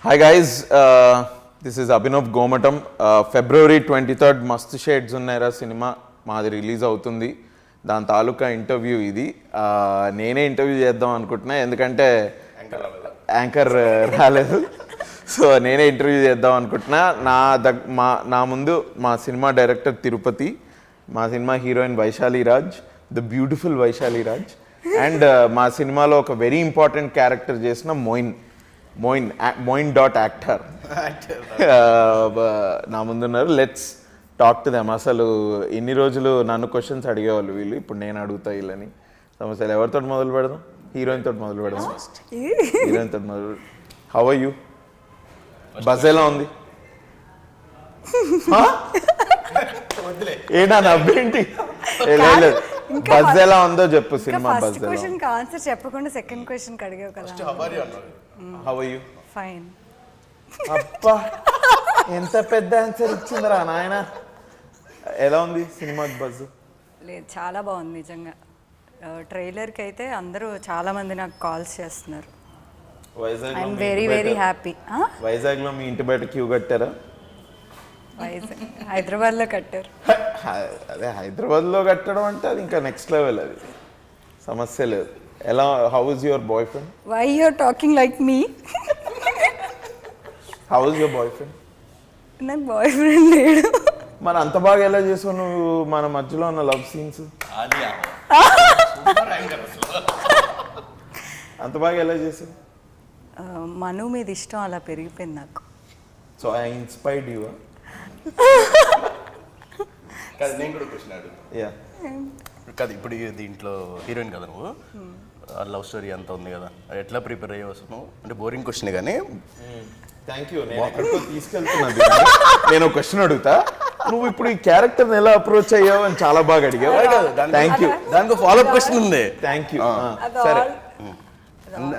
Hi guys, this is Abhinav Gomatam. February 23rd మస్త్ shades ఉన్నారా cinema మాది release అవుతుంది. దాని తాలూకా ఇంటర్వ్యూ ఇది. నేనే ఇంటర్వ్యూ చేద్దాం అనుకుంటున్నా ఎందుకంటే యాంకర్ రాలేదు. సో నేనే ఇంటర్వ్యూ చేద్దాం అనుకుంటున్నా. నా ముందు మా సినిమా డైరెక్టర్ తిరుపతి, మా cinema heroine Vaishali Raj, the beautiful Vaishali Raj, and మా సినిమాలో ఒక వెరీ ఇంపార్టెంట్ క్యారెక్టర్ చేసిన మోయిన్ డాట్ యాక్టర్ నా ముందున్నారు. Let's talk to them. అసలు ఇన్ని రోజులు నన్ను క్వశ్చన్స్ అడిగేవాళ్ళు వీళ్ళు, ఇప్పుడు నేను అడుగుతా వీళ్ళని సమస్యలు. ఎవరితో మొదలు పెడదాం? హీరోయిన్ తోటి మొదలు పెడదాం. హీరోయిన్ తోటి మొదలు. How are you? బజ్ ఎలా ఉంది? ఏనా నవ్వేంటి? లేదు, బజ్ ఎలా ఉందో చెప్పు. సినిమా బజ్ ఆన్సర్ చెప్పకుండా సెకండ్ క్వశ్చన్ అడిగావు కదా. How are you? ఫైన్. అబ్బా ఎంత పెద్ద ఆన్సర్ ఇచ్చిందిరా నాయన. ఎలా ఉంది సినిమా బజ్? లేదు, చాలా బాగుంది నిజంగా. ట్రైలర్కి అయితే అందరూ చాలా మంది నాకు కాల్స్ చేస్తున్నారు. I'm very very happy. వైజాగ్లో మీ ఇంటి బయట క్యూ కట్టారా? వైజాగ్ హైదరాబాద్లో కట్టారు. అదే హైదరాబాద్లో కట్టడం అంటే అది ఇంకా నెక్స్ట్ లెవెల్, అది సమస్య లేదు. ఎలా, how is your boyfriend? Why you are talking like me? How is your boyfriend? నాకు బాయ్ ఫ్రెండ్ లేడు. మరి అంత బాగా ఎలా చేసావు నువ్వు మన మధ్యలో ఉన్న లవ్ సీన్స్? అంత బాగా ఎలా చేసావు? మను మీద ఇష్టం అలా పెరిగిపోయింది నాకు. So I inspired you. నేను కూడా క్వశ్చన్ అడుగుతాను. కాదు, ఇప్పుడు దీంట్లో హీరోయిన్ కదా నువ్వు, లవ్ స్టోరీ అంతా ఉంది కదా, ఎట్లా ప్రిపేర్ అయ్యే వస్తున్నావు? అంటే బోరింగ్ క్వశ్చన్ కానీ. Thank you. నేను ఎక్కడికో తీసుకెళ్తున్నాను. నేను ఒక క్వశ్చన్ అడుగుతా, నువ్వు ఇప్పుడు ఈ క్యారెక్టర్ని ఎలా అప్రోచ్ అయ్యావు అని చాలా బాగా అడిగావు. Thank you. దానికి ఫాలోఅప్ క్వశ్చన్ ఉంది. Thank you. సరే,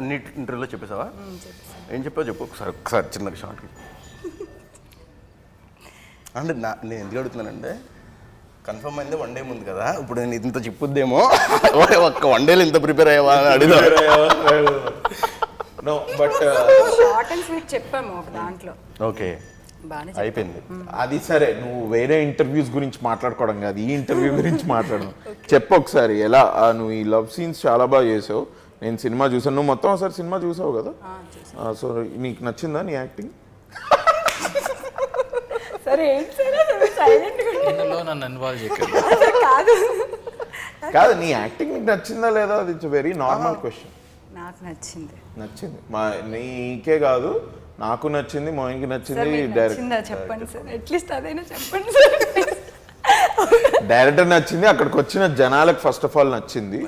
అన్ని ఇంటర్వ్యూలో చెప్పేసావా? ఏం చెప్పావు చెప్పు ఒకసారి చిన్న షార్ట్. అంటే నేను ఎందుకు అడుగుతున్నానంటే, కన్ఫర్మ్ అయింది వన్ డే ముందు కదా, ఇప్పుడు నేను ఇంత చెప్పుద్దేమో ఒక్క వన్ డేలో ఇంత ప్రిపేర్ అయ్యావా అని అడుగుతా. షార్ట్ అండ్ స్వీట్ చెప్పాము ఒక దాంట్లో. ఓకే, అయిపోయింది. అది సరే, నువ్వు వేరే ఇంటర్వ్యూస్ గురించి మాట్లాడుకోవడం కాదు, ఈ ఇంటర్వ్యూ గురించి మాట్లాడడం. చెప్పు ఒకసారి ఎలా నువ్వు ఈ లవ్ సీన్స్ చాలా బాగా చేసావు. నేను సినిమా చూసాను, నువ్వు మొత్తం ఒకసారి సినిమా చూసావు కదా. సో నీకు నచ్చిందా నీ యాక్టింగ్? కాదు, నీ యాక్టింగ్ నీకు నచ్చిందా లేదా? అది ఇట్స్ వెరీ నార్మల్ క్వశ్చన్. నాకు నచ్చింది. నచ్చింది నీకే కాదు, నాకు నచ్చింది, మోయిన్కి నచ్చింది, డైరెక్టర్ చెప్పండి సార్, అట్లీస్ట్ అదైనా చెప్పండి సార్. డైరెక్టర్ నచ్చింది, అక్కడికి వచ్చిన జనాలకు ఫస్ట్ ఆఫ్ ఆల్ నచ్చింది.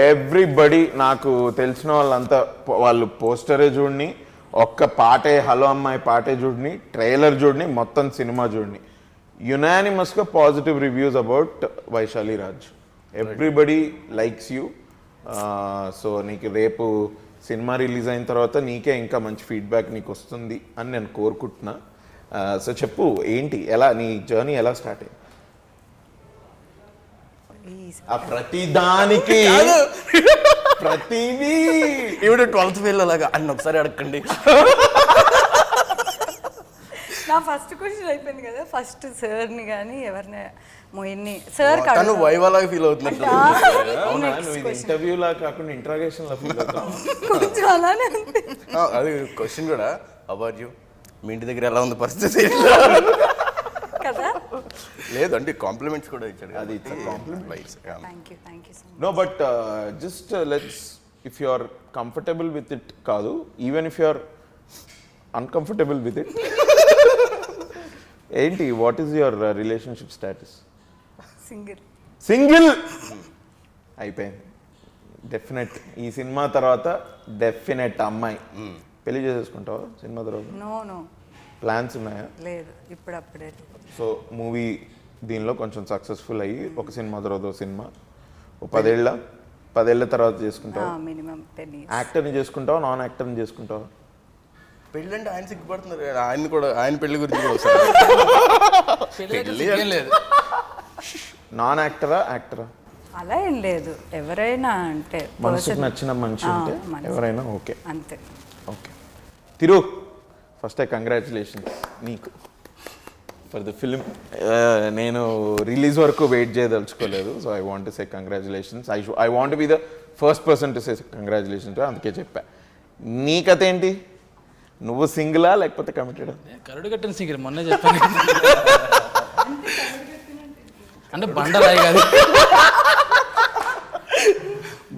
ఎవ్రీబడి, నాకు తెలిసిన వాళ్ళంతా వాళ్ళు పోస్టరే చూడని, ఒక్క పాటే హలో అమ్మాయి పాటే చూడని, ట్రైలర్ చూడని, మొత్తం సినిమా చూడని, యునానిమస్గా positive reviews about Vaishali Raj. Everybody likes you. So నీకు రేపు సినిమా రిలీజ్ అయిన తర్వాత నీకే ఇంకా మంచి ఫీడ్బ్యాక్ నీకు వస్తుంది అని నేను కోరుకుంటున్నా. సో చెప్పు, ఏంటి, ఎలా నీ జర్నీ ఎలా స్టార్ట్ అయ్యింది? ప్రతిదానికి ప్రతిదీ ఇప్పుడు 12th ఫెయిల్ అలాగా అన్న ఒకసారి అడగండి. నా ఫస్ట్ క్వశ్చన్ అయిపోయింది కదా. ఫస్ట్ సార్ని కానీ ఎవరిని, మోయిన్ని సార్ కాదు, వైవాలాగా ఫీల్ అవుతున్నట్టు. ఇంటర్వ్యూ లా కాకుండా ఇంట్రాగేషన్ లా ఫీల్ అవుతాను. కొంచెం అలానే ఉంది. అది క్వశ్చన్ కూడా, అబౌట్ యూ, మీ ఇంటి దగ్గర ఎలా ఉంది పరిస్థితి కదా. లేదు అంటే కాంప్లిమెంట్స్ కూడా ఇచ్చాడు. అది compliment. Thank you so much. No but just let's, if you are comfortable with it కాదు, even if you are uncomfortable with it, ఏంటి, what is your relationship status? Single అయిపోయింది. డెఫినెట్ ఈ సినిమా తర్వాత definite అమ్మాయి పెళ్లి చేసేసుకుంటావా cinema తర్వాత? No plans ఉన్నాయా? లేదు, ఇప్పుడు అప్పుడే. సో మూవీ దీనిలో కొంచెం సక్సెస్ఫుల్ అయ్యి ఒక సినిమా తర్వాత ఒక సినిమా, ఓ 10 ఏళ్ళ తర్వాత చేసుకుంటావా? Minimum 10 years. యాక్టర్ని చేసుకుంటావా, నాన్ యాక్టర్ని చేసుకుంటావా? పెళ్ళి అంటే ఆయన సిగ్గుపడుతున్నారు, ఆయన కూడా ఆయన పెళ్లి గురించి కూడా లేదు. నాన్ యాక్టరా, యాక్టరా? అలా ఏం లేదు, ఎవరైనా అంటే మనసుకు నచ్చిన మనిషి ఉంటే ఎవరైనా ఓకే అంతే. ఓకే. తిరు ఫస్ట్ కంగ్రాచులేషన్స్ నీకు ఫర్ ద ఫిలిం. నేను రిలీజ్ వరకు వెయిట్ చేయదలుచుకోలేదు, so I want to say congratulations. I want be the first person to say congratulations, అందుకే చెప్పా. నీ కథ ఏంటి? నువ్వు సింగిలా లేకపోతే కమిటెడా? కరడు కట్టిన సింగిల్ మొన్నే చెప్పాను. అంటే బండరాయి కాదు,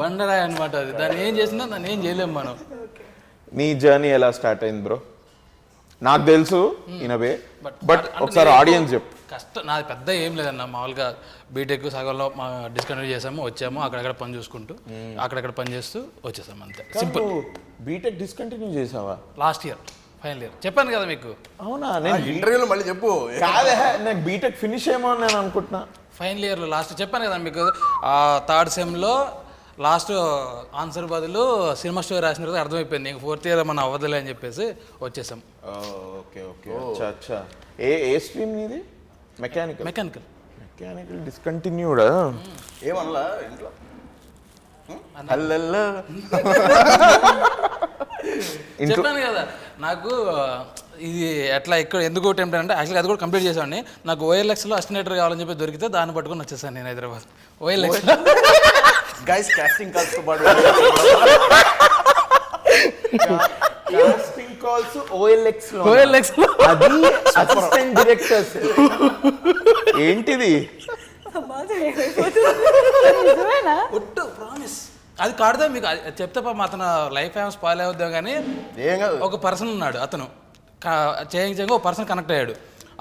బండరాయి అనమాట అది. దాన్ని ఏం చేసినా దాన్ని ఏం చేయలేము మనం. నీ జర్నీ ఎలా స్టార్ట్ అయింది బ్రో? నాకు తెలుసు ఇన్ వే, బట్ ఒకసారి ఆడియన్స్ చెప్పు. కష్టం నాది పెద్ద ఏం లేదన్న. మామూలుగా బీటెక్ సగంలో డిస్కంటిన్యూ చేసాము, వచ్చాము, అక్కడక్కడ పని చూసుకుంటూ అక్కడక్కడ పని చేస్తూ వచ్చేసాము, అంతే సింపుల్. బీటెక్ డిస్కంటిన్యూ చేసావా? లాస్ట్ ఇయర్ ఫైనల్ ఇయర్ చెప్పాను కదా మీకు. అవునా? నేను ఇంటర్వ్యూలో మళ్ళీ చెప్పు. కాదే, నాకు బీటెక్ ఫినిష్ ఏమో అని నేను అనుకుంటున్నా. ఫైనల్ ఇయర్లో లాస్ట్ చెప్పాను కదా మీకు. థర్డ్ సెమ్లో లాస్ట్ ఆన్సర్ బదులు సినిమా స్టోరీ రాసిన తర్వాత అర్థమైపోయింది ఇంక ఫోర్త్ ఇయర్ మనం అవ్వదులే అని చెప్పేసి వచ్చేసాం. ఓకే ఓకే, అచ్చా అచ్చా. ఏ స్ట్రీమ్ నీది? మెకానికల్. మెకానికల్ డిస్కంటిన్యూడా? ఏమన్నా ఇంట్లో చెప్పాను కదా నాకు ఇది ఎట్లా ఇక్కడ ఎందుకు టెంప్ట్ అంటే యాక్చువల్గా అది కూడా కంప్లీట్ చేసామండి. నాకు ఓఎల్ఎక్స్లో అసినేటర్ కావాలని చెప్పి దొరికితే దాన్ని పట్టుకొని వచ్చేసాను నేను హైదరాబాద్. ఓఎల్ఎక్స్లో గైస్ కాస్టింగ్ కాల్స్ తో పాటు కాస్టింగ్ కాల్స్ OLX లో. అది అసిస్టెంట్ డైరెక్టర్స్. ఏంటిది? ఒట్టు ప్రామిస్ అది కాడుదా మీకు. చెప్తే పాపం అతను లైఫ్ ఏమో స్పాయిల్ అవుద్దాం కానీ ఏం కాదు. ఒక పర్సన్ ఉన్నాడు, అతను చేయంగా ఒక పర్సన్ కనెక్ట్ అయ్యాడు.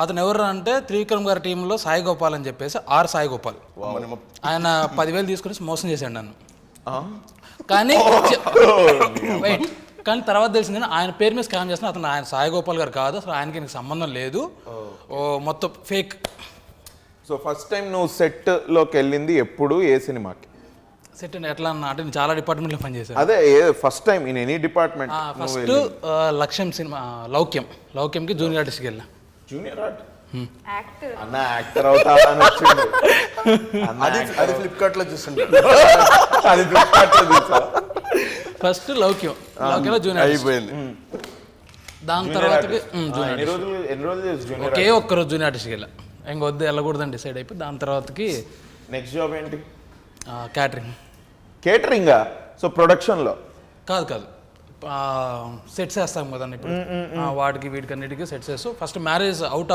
అతను ఎవరు అంటే త్రివిక్రమ్ గారి టీంలో సాయి గోపాల్ అని చెప్పేసి సాయి గోపాల్. ఆయన 10,000 తీసుకుని మోసం చేశాడు నన్ను. కానీ కానీ తర్వాత తెలిసింది ఆయన పేరు మీద స్కామ్ చేస్తున్నా. అతను ఆయన సాయి గోపాల్ గారు కాదు, అసలు ఆయనకి నాకు సంబంధం లేదు, మొత్తం ఫేక్. సో ఫస్ట్ టైం నువ్వు సెట్ లోకి వెళ్ళింది ఎప్పుడు? ఏ సినిమాకి? సెట్ ఎట్లా అన్న అంటే నేను చాలా డిపార్ట్మెంట్లో పనిచేశాను. అదే first time in any department? First లక్ష్యం సినిమా లౌక్యంకి జూనియర్ ఆర్టిస్ట్కి వెళ్ళా. జూనియర్ ఆర్ట్ అన్న యాక్టర్ అవుతా అని వచ్చింది. అది ఫ్లిప్కార్ట్ లో చూస్తుండే. అది ఫ్లిప్కార్ట్ లో చూసా. ఫస్ట్ లౌక్యంలో జూనియర్ అయిపోయింది. దాని తర్వాతకి ఎన్ని రోజులు చేసి జూనియర్? ఒకే ఒక్కరోజు జూనియర్ ఆర్టిస్ట్కి వెళ్ళా. ఇంకొద్దు వెళ్ళకూడదని డిసైడ్ అయిపోయి దాని తర్వాతకి నెక్స్ట్ జాబ్ ఏంటి? క్యాటరింగ్. కేటరింగా? సో ప్రొడక్షన్లో కాదు సెట్స్ వేస్తాం కదండి ఇప్పుడు, వాటికి వీటికి అన్నిటికీ సెట్స్ వేస్తూ ఫస్ట్ మ్యారేజ్ అవుట్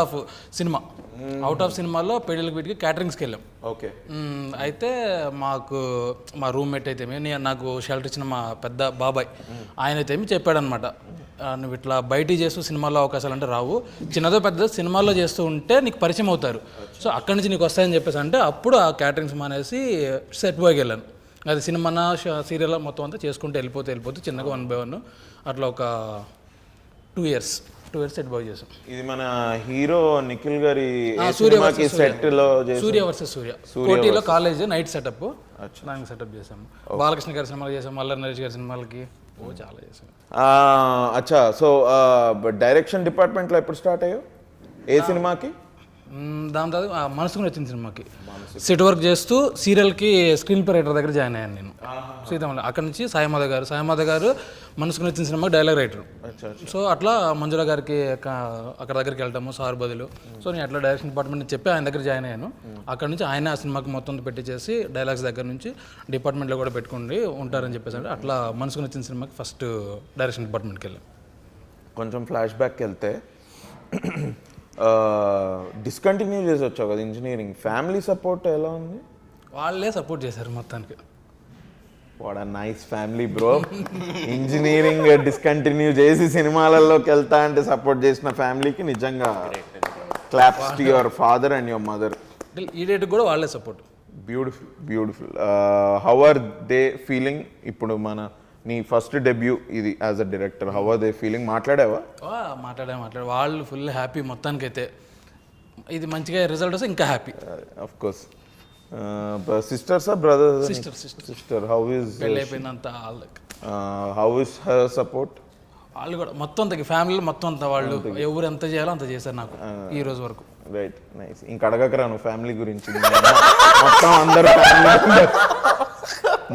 ఆఫ్ సినిమాలో పెళ్ళిళ్ళకి వీటికి క్యాటరింగ్స్కి వెళ్ళాం. ఓకే. అయితే మా రూమ్మేట్ అయితే నాకు షెల్టర్ ఇచ్చిన మా పెద్ద బాబాయ్ ఆయన అయితే చెప్పాడనమాట, నువ్వు ఇట్లా బయట చేస్తూ సినిమాల్లో అవకాశాలు అంటే రావు, చిన్నదో పెద్దదో సినిమాల్లో చేస్తూ ఉంటే నీకు పరిచయం అవుతారు, సో అక్కడి నుంచి నీకు వస్తాయని చెప్పేసి అంటే అప్పుడు ఆ క్యాటరింగ్స్ మానేసి సెట్ బాయ్కి వెళ్ళాను. అది సినిమా సీరియల్ మొత్తం అంతా చేసుకుంటూ వెళ్ళిపోతూ చిన్నగా 1 by 1 అట్లా ఒక 2 years సెట్ బాయ్ చేసాం. ఇది మన హీరో నిఖిల్ గారి సూర్య సెట్ లో వర్సెస్ సూర్య కోటిలో కాలేజ్ నైట్ సెటప్ దానికి సెటప్ చేసాము. బాలకృష్ణ గారి సినిమాలు చేసాము, మల్లర్ నరేష్ గారి సినిమాలకి చాలా చేసాం. అచ్చా. సో డైరెక్షన్ డిపార్ట్మెంట్లో ఎప్పుడు స్టార్ట్ అయ్యో? ఏ సినిమాకి? దాని తర్వాత మనసుకు నచ్చిన సినిమాకి సెట్ వర్క్ చేస్తూ సీరియల్కి స్క్రీన్ ప్లే రైటర్ దగ్గర జాయిన్ అయ్యాను నేను సీతామల. అక్కడ నుంచి సాయిమాధ గారు మనసుకు నచ్చిన సినిమాకి డైలాగ్ రైటర్. సో అట్లా మంజుల గారికి అక్కడ దగ్గరికి వెళ్తాము సార్ బదులు. సో నేను అట్లా డైరెక్షన్ డిపార్ట్మెంట్ చెప్పి ఆయన దగ్గర జాయిన్ అయ్యాను. అక్కడ నుంచి ఆయన ఆ సినిమాకి మొత్తం పెట్టించేసి డైలాగ్స్ దగ్గర నుంచి డిపార్ట్మెంట్లో కూడా పెట్టుకుని ఉంటారని చెప్పేసి అంటే అట్లా మనసుకు నచ్చిన సినిమాకి ఫస్ట్ డైరెక్షన్ డిపార్ట్మెంట్కి వెళ్ళాం. కొంచెం ఫ్లాష్ బ్యాక్కి వెళ్తే డిస్కంటిన్యూ చేసి వచ్చావు కదా ఇంజనీరింగ్, ఫ్యామిలీ సపోర్ట్ ఎలా ఉంది? వాళ్ళే సపోర్ట్ చేశారు మొత్తానికి. What a nice family bro. Engineering discontinue చేసి సినిమాలలోకి వెళ్తా అంటే సపోర్ట్ చేసిన ఫ్యామిలీకి నిజంగా claps to your father and your mother. ఈ డేట్ కూడా వాళ్ళే support. Beautiful. How are they feeling? ఇప్పుడు నీ ఫస్ట్ డెబ్యూ ఇది as a director, how are they feeling? మాట్లాడావా? మాట్లాడా వాళ్ళు ఫుల్ హ్యాపీ మొత్తానికైతే. ఇది మంచిగా రిజల్ట్ వస్తే ఇంకా హ్యాపీ. Of course. సిస్టర్సా బ్రదర్స్? సిస్టర్. హౌ ఇస్ పెళ్ళి అయిపోయిందంతా హౌ ఇస్ హర్ సపోర్ట్? వాళ్ళు కూడా మొత్తం అంత ఫ్యామిలీలో మొత్తం అంతా వాళ్ళు ఎవరు ఎంత చేయాలో అంత చేశారు నాకు ఈ రోజు వరకు. Right, nice. ఇంక అడగకరా నువ్వు ఫ్యామిలీ గురించి, మొత్తం అందరూ ఫ్యామిలీ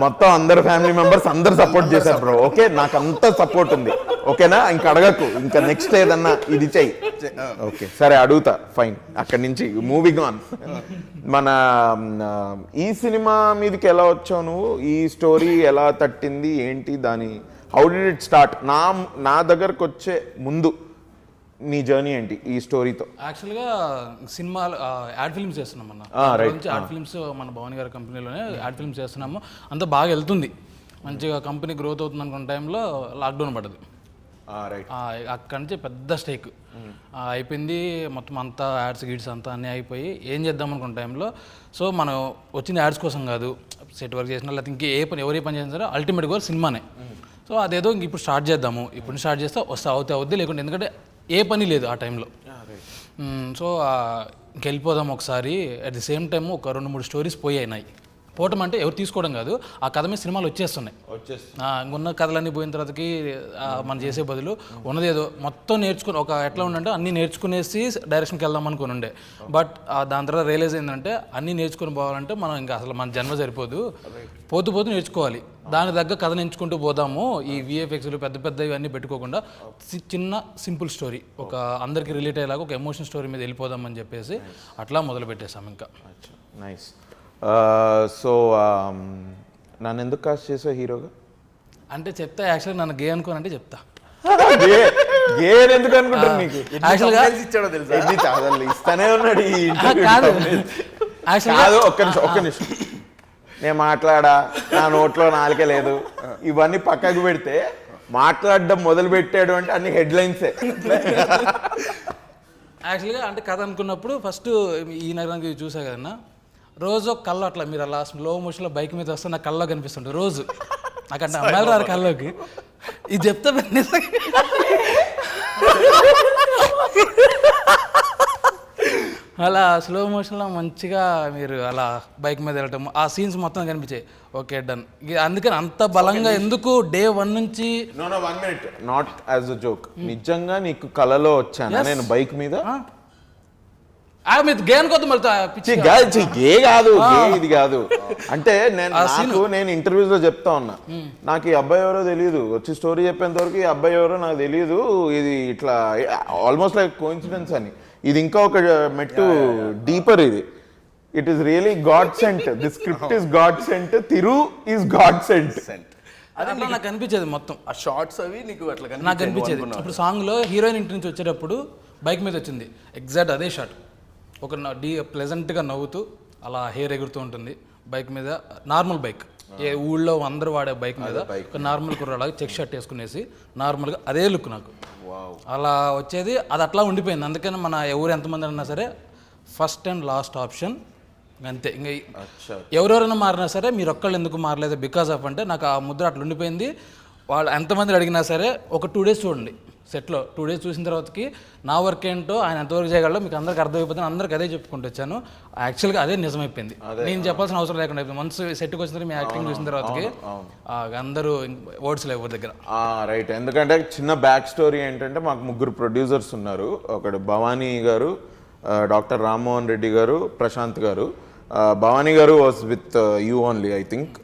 మొత్తం అందరు ఫ్యామిలీ మెంబర్స్ అందరు సపోర్ట్ చేశారు బ్రో. ఓకే, నాకు అంత సపోర్ట్ ఉంది. ఓకేనా, ఇంక అడగకు, ఇంకా నెక్స్ట్ ఏదన్నా ఇది చెయ్యి. ఓకే సరే, అడుగుతా, ఫైన్. అక్కడి నుంచి మూవింగ్ ఆన్. మన ఈ సినిమా మీదకి ఎలా వచ్చావు నువ్వు? ఈ స్టోరీ ఎలా తట్టింది ఏంటి, దాని హౌ డిడ్ ఇట్ స్టార్ట్? నా దగ్గరకు వచ్చే ముందు నీ జర్నీ ఏంటి ఈ స్టోరీతో? యాక్చువల్గా సినిమాలు యాడ్ ఫిల్మ్స్ చేస్తున్నాం అన్న. యాడ్ ఫిల్మ్స్ మన భవానీ గారి కంపెనీలోనే యాడ్ ఫిల్మ్స్ చేస్తున్నాము. అంతా బాగా వెళ్తుంది, మంచిగా కంపెనీ గ్రోత్ అవుతుంది అనుకున్న టైంలో లాక్డౌన్ పడ్డది. అక్కడి నుంచి పెద్ద స్టేక్ అయిపోయింది మొత్తం. అంతా యాడ్స్ గిడ్స్ అంతా అన్నీ అయిపోయి ఏం చేద్దాం అనుకున్న టైంలో, సో మనం వచ్చింది యాడ్స్ కోసం కాదు, సెట్ వర్క్ చేసినా లేకపోతే ఇంకే ఎవరి పని చేసినా సరే అల్టిమేట్ గోల్ సినిమానే. సో అదేదో ఇంక ఇప్పుడు స్టార్ట్ చేద్దాము, ఇప్పుడు స్టార్ట్ చేస్తే అవుద్ది లేకుంటే, ఎందుకంటే ఏ పని లేదు ఆ టైంలో. సో ఇంకెళ్ళిపోదాం ఒకసారి. అట్ ది సేమ్ టైం ఒక 2-3 స్టోరీస్ పోయినాయి. పోవటం అంటే ఎవరు తీసుకోవడం కాదు, ఆ కథ మీద సినిమాలు వచ్చేస్తున్నాయి. ఉన్న కథలన్నీ పోయిన తర్వాతకి మనం చేసే బదులు ఉన్నది ఏదో మొత్తం నేర్చుకుని ఒక ఎట్లా ఉండంటే అన్నీ నేర్చుకునేసి డైరెక్షన్కి వెళ్దాం అనుకుని ఉండే. బట్ దాని తర్వాత రియలైజ్ ఏంటంటే అన్నీ నేర్చుకుని పోవాలంటే మనం ఇంకా అసలు మన జన్మ సరిపోదు, పోతూ నేర్చుకోవాలి. దాని తగ్గ కథను ఎంచుకుంటూ పోదాము. ఈ విఎఫ్ఎక్స్లు పెద్ద పెద్ద ఇవన్నీ పెట్టుకోకుండా చిన్న సింపుల్ స్టోరీ, ఒక అందరికీ రిలేట్ అయ్యేలాగా ఒక ఎమోషన్ స్టోరీ మీద వెళ్ళిపోదామని చెప్పేసి అట్లా మొదలు పెట్టేశాం. ఇంకా నైస్. సో నన్ను ఎందుకు కాస్ట్ చేసావు హీరోగా? అంటే చెప్తా, యాక్చువల్గా నన్ను గే అనుకోనంటే చెప్తా. ఎందుకు అనుకుంటాను? నీకు యాక్చువల్గా ఇచ్చాడో తెలుసా? ఇస్తానే ఉన్నాడు ఈ కాదు. కాదు, ఒక్క నిమిషం. నేను మాట్లాడా, నా నోట్లో నాలుకే లేదు, ఇవన్నీ పక్కకు పెడితే మాట్లాడడం మొదలు పెట్టాడు అంటే అన్ని హెడ్లైన్సే. యాక్చువల్గా అంటే కథ అనుకున్నప్పుడు ఫస్ట్ ఈ నగరానికి చూసా కదన్నా, రోజు కళ్ళు అట్లా మీరు అలా స్లో మోషన్లో బైక్ మీద వస్తే నాకు కళ్ళలో కనిపిస్తుంటుంది రోజు. నాకంటే అమ్మాయిలు రారు కళ్ళలోకి. ఇది చెప్తా అలా స్లో మోషన్లో మంచిగా మీరు అలా బైక్ మీద వెళ్ళటం, ఆ సీన్స్ మొత్తం కనిపించాయి. Okay done. అందుకని అంత బలంగా ఎందుకు డే 1 నుంచి. 1 minute, not as a joke, నిజంగా నీకు కలలో వచ్చాను నేను బైక్ మీద. గే అనుకోద్దు మళ్ళీ గే కాదు, ఇది కాదు. అంటే నేను ఇంటర్వ్యూస్ లో చెప్తా ఉన్నా, నాకు ఈ అబ్బాయి ఎవరో తెలియదు, వచ్చి స్టోరీ చెప్పేంత వరకు ఈ అబ్బాయి ఎవరో నాకు తెలియదు, ఇది ఇట్లా ఆల్మోస్ట్ లైక్ కోఇన్సిడెన్స్ అని. ఇది ఇంకా ఒక మెట్టు డీపర్. ఇది it is really God sent. The script is God sent, Thiru is God sent. అదే నాకు అనిపించేది మొత్తం ఆ షార్ట్స్ అవి నీకు అట్లా నాకు అనిపించేది. ఇప్పుడు సాంగ్లో హీరోయిన్ ఇంటి నుంచి వచ్చేటప్పుడు బైక్ మీద వచ్చింది, ఎగ్జాక్ట్ అదే షాట్. ఒక ప్లెజెంట్గా నవ్వుతూ అలా హెయిర్ ఎగురుతూ ఉంటుంది బైక్ మీద, నార్మల్ బైక్, ఏ ఊళ్ళో అందరూ వాడే బైక్ మీద ఒక నార్మల్ కుర్రాలాగా చెక్ షర్ట్ వేసుకునేసి నార్మల్గా అదే లుక్ నాకు అలా వచ్చేది. అది అట్లా ఉండిపోయింది. అందుకని మన ఎవరు ఎంతమంది అన్నా సరే ఫస్ట్ అండ్ లాస్ట్ ఆప్షన్ అంతే. ఇంకా ఎవరెవరైనా మారినా సరే మీరు ఒక్కళ్ళు ఎందుకు మారలేదు బికాస్ ఆఫ్ అంటే నాకు ఆ ముద్ర అట్లా ఉండిపోయింది. వాళ్ళు ఎంతమంది అడిగినా సరే ఒక 2 days చూడండి సెట్లో. 2 days చూసిన తర్వాతకి నా వర్క్ ఏంటో ఆయన ఎంతవరకు చేయగలడో మీకు అందరికి అర్థమైపోతుంది. అందరికి అదే చెప్పుకుంటూ వచ్చాను. యాక్చువల్గా అదే నిజమైపోయింది, నేను చెప్పాల్సిన అవసరం లేకుండా అయిపోయింది. మనసు సెట్కి వచ్చిన తర్వాత మీ యాక్టింగ్ చూసిన తర్వాతకి అందరూ వర్డ్స్ లేవు దగ్గర. రైట్. ఎందుకంటే చిన్న బ్యాక్ స్టోరీ ఏంటంటే మాకు 3 ప్రొడ్యూసర్స్ ఉన్నారు. ఒకడు భవానీ గారు, డాక్టర్ రామ్మోహన్ రెడ్డి గారు, ప్రశాంత్ గారు. భవానీ గారు was with you only, I think.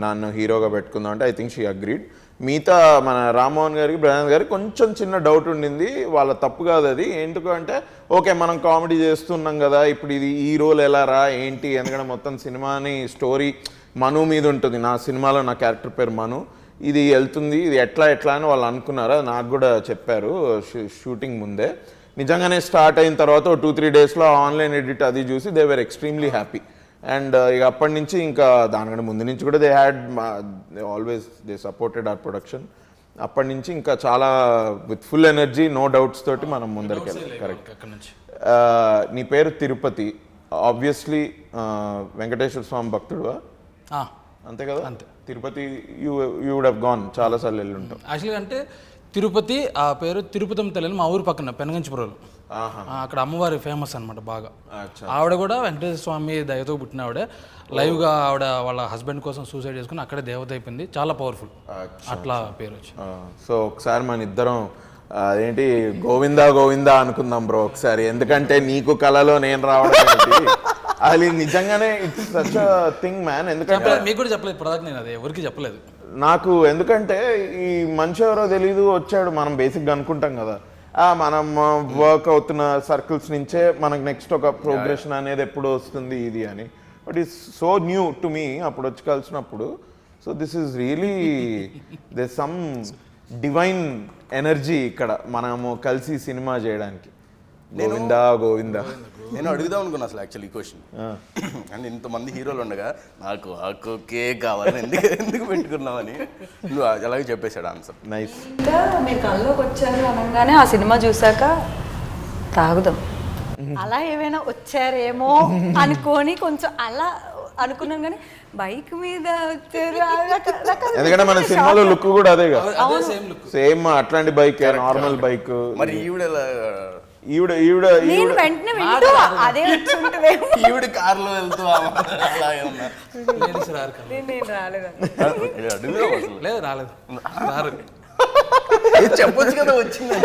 నన్ను హీరోగా పెట్టుకుందాం అంటే ఐ థింక్ షీ అగ్రీడ్. మిగతా మన రామ్మోహన్ గారికి, ప్రశాంత్ గారికి కొంచెం చిన్న డౌట్ ఉండింది. వాళ్ళ తప్పు కాదు అది. ఎందుకంటే ఓకే మనం కామెడీ చేస్తున్నాం కదా, ఇప్పుడు ఇది ఈ రోల్ ఎలా రా ఏంటి, ఎందుకంటే మొత్తం సినిమాని స్టోరీ మను మీద ఉంటుంది. నా సినిమాలో నా క్యారెక్టర్ పేరు మను. ఇది వెళ్తుంది, ఇది ఎట్లా అని వాళ్ళు అనుకున్నారు. అది నాకు కూడా చెప్పారు షూటింగ్ ముందే. నిజంగానే స్టార్ట్ అయిన తర్వాత 2-3 daysలో ఆన్లైన్ ఎడిట్ అది చూసి they were extremely happy. And ఇక అప్పటి నుంచి ఇంకా దానికంటే ముందు నుంచి కూడా they always supported our production. అప్పటి నుంచి ఇంకా చాలా with full energy, no doubts తోటి మనం ముందరికి వెళ్ళాలి. కరెక్ట్. నీ పేరు తిరుపతి, ఆబ్వియస్లీ వెంకటేశ్వర స్వామి భక్తుడువా? అంతే కదా. అంతే. Tirupati you would have gone, చాలాసార్లు వెళ్ళి ఉంటాం. యాక్చువల్గా అంటే తిరుపతి ఆ పేరు తిరుపతం తల్లి మా ఊరు పక్కన పెనగంచిపురంలో, అక్కడ అమ్మవారి ఫేమస్ అనమాట బాగా. ఆవిడ కూడా వెంకటేశ్వర స్వామి దయతో పుట్టిన ఆవిడ. లైవ్గా ఆవిడ వాళ్ళ హస్బెండ్ కోసం సూసైడ్ చేసుకుని అక్కడే దేవత అయిపోయింది. చాలా పవర్ఫుల్, అట్లా పేరు వచ్చి. సో ఒకసారి మన ఇద్దరం అదేంటి గోవిందా గోవిందా అనుకుందాం బ్రో ఒకసారి. ఎందుకంటే నీకు కళలో నేను రావడం అది నిజంగానే ఇట్స్ సచ్ థింగ్ మ్యాన్. ఎందుకంటే చెప్పలేదు, మీకు కూడా చెప్పలేదు ఇప్పటిదాకా, నేను అది ఎవరికి చెప్పలేదు. నాకు ఎందుకంటే ఈ మనిషి ఎవరో తెలీదు వచ్చాడు, మనం బేసిక్గా అనుకుంటాం కదా మనం వర్క్ అవుతున్న సర్కిల్స్ నుంచే మనకు నెక్స్ట్ ఒక ప్రోగ్రెషన్ అనేది ఎప్పుడు వస్తుంది ఇది అని. But is so new to me అప్పుడు వచ్చి కలిసినప్పుడు. So this is really this some divine energy ఇక్కడ మనము కలిసి సినిమా చేయడానికి. గోవిందా గోవిందా. నేను అడుగుదాం అనుకున్నా అసలు యాక్చువల్లీ ఈ క్వశ్చన్, అండ్ ఇంతమంది హీరోలు ఉండగా నాకు ఆకోకే కావాలి ఎందుకు పెట్టుకున్నామని నువ్వు అలాగే చెప్పేశాడు ఆన్సర్. నైస్. ఇంకా మీరు కళ్ళలోకి వచ్చారు అనగానే ఆ సినిమా చూసాక తాగుదాం అలా ఏమైనా వచ్చారేమో అనుకొని కొంచెం అలా అనుకున్నాం, కానీ బైక్ మీద వచ్చారు. ఎందుకంటే మన సినిమాలో లుక్ కూడా అదే కదా, అదే సేమ్ లుక్. సేమ్ అట్లాంటి బైక్, నార్మల్ బైక్. మరి ఈవిడ నేను వెంటనే వింటూ అదే వచ్చి ఉంటుంది. ఈవిడ కార్లో వెళ్తూ అలాగే ఉన్నా. లేడీస్ రారు కదా. నేను రాలేదు. అడుగుదాం అసలు. లేదు రాలేదు, రారు. చెప్పొచ్చు కదా వచ్చింది.